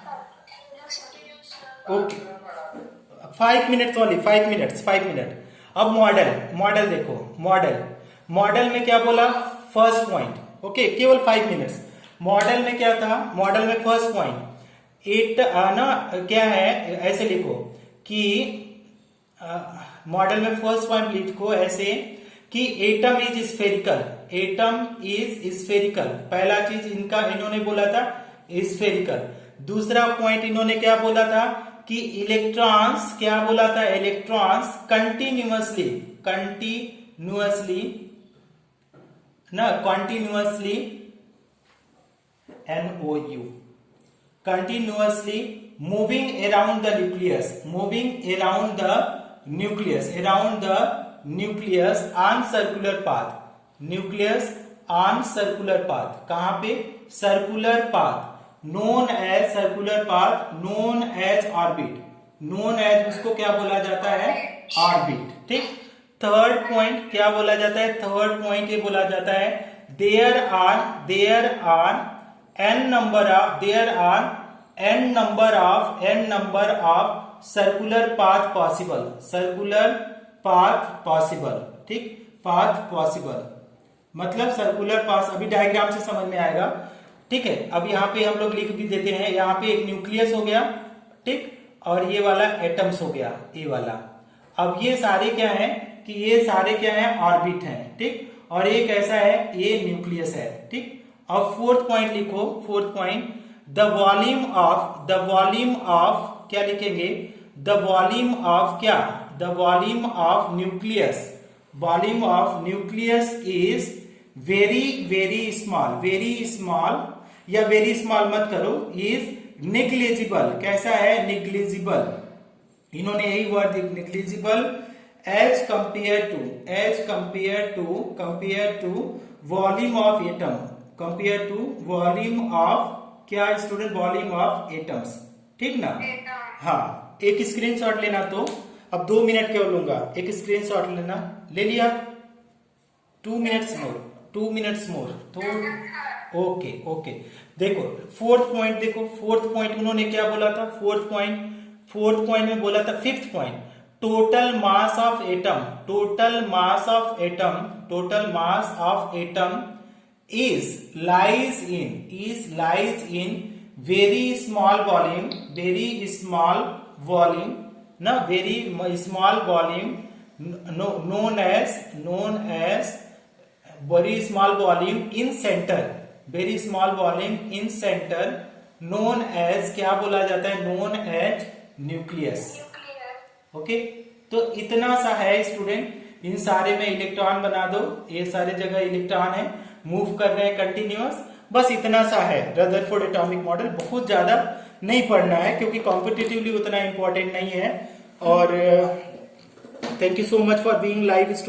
ओके, 5 मिनट ओनली, 5 मिनट। अब मॉडल देखो, मॉडल में क्या बोला, फर्स्ट पॉइंट, ओके, केवल 5 मिनट्स। मॉडल में क्या था, मॉडल में फर्स्ट पॉइंट इट ना क्या है, ऐसे लिखो कि मॉडल में फर्स्ट पॉइंट लिखो ऐसे कि atom is spherical, atom is spherical, पहला चीज इनका इन्होंने बोला था स्फेरिकल। दूसरा पॉइंट इन्होंने क्या बोला था कि इलेक्ट्रॉन्स, क्या बोला था, electrons continuously NOU continuously moving around the nucleus on circular path, कहां पे, circular path, known as orbit, उसको क्या बोला जाता है, ऑर्बिट। ठीक। थर्ड पॉइंट क्या बोला जाता है, थर्ड पॉइंट ये बोला जाता है there are n number of circular path possible, ठीक, path possible मतलब सर्कुलर पाथ, अभी डायग्राम से समझ में आएगा। ठीक है, अब यहाँ पे हम लोग लिख भी देते हैं, यहाँ पे एक न्यूक्लियस हो गया, ठीक, और ये वाला एटम्स हो गया, ये वाला। अब ये सारे क्या है कि ये सारे क्या है, ऑर्बिट हैं, ठीक, और ये कैसा है, ये न्यूक्लियस है, ठीक। अब फोर्थ पॉइंट लिखो, fourth point, the volume of क्या लिखेंगे, द वॉल्यूम ऑफ क्या, the volume of nucleus is very small, या वेरी स्मॉल मत करो, इज निग्लिजिबल, कैसा है, निग्लिजिबल, इन्होंने यही word negligible, as compare to volume of atom, compare to volume of क्या स्टूडेंट, वॉल्यूम ऑफ एटम्स, ठीक ना। हाँ, एक स्क्रीनशॉट लेना, तो अब 2 मिनट क्यों लूंगा, एक स्क्रीनशॉट लेना, ले लिया, 2 मिनट्स मोर, तो ओके। देखो फोर्थ पॉइंट उन्होंने क्या बोला था, फोर्थ पॉइंट में बोला था, fifth point, total mass of atom is lies in very small volume, very small volume known as very small volume in center, known as क्या बोला जाता है, known as न्यूक्लियस। ओके, तो इतना सा है स्टूडेंट, इन सारे में इलेक्ट्रॉन बना दो, ये सारे जगह इलेक्ट्रॉन है, मूव कर रहे हैं कंटिन्यूअस, बस इतना सा है रदरफोर्ड एटॉमिक मॉडल। बहुत ज्यादा नहीं पढ़ना है क्योंकि कॉम्पिटिटिवली उतना इंपॉर्टेंट नहीं है। और thank you so much for being live student.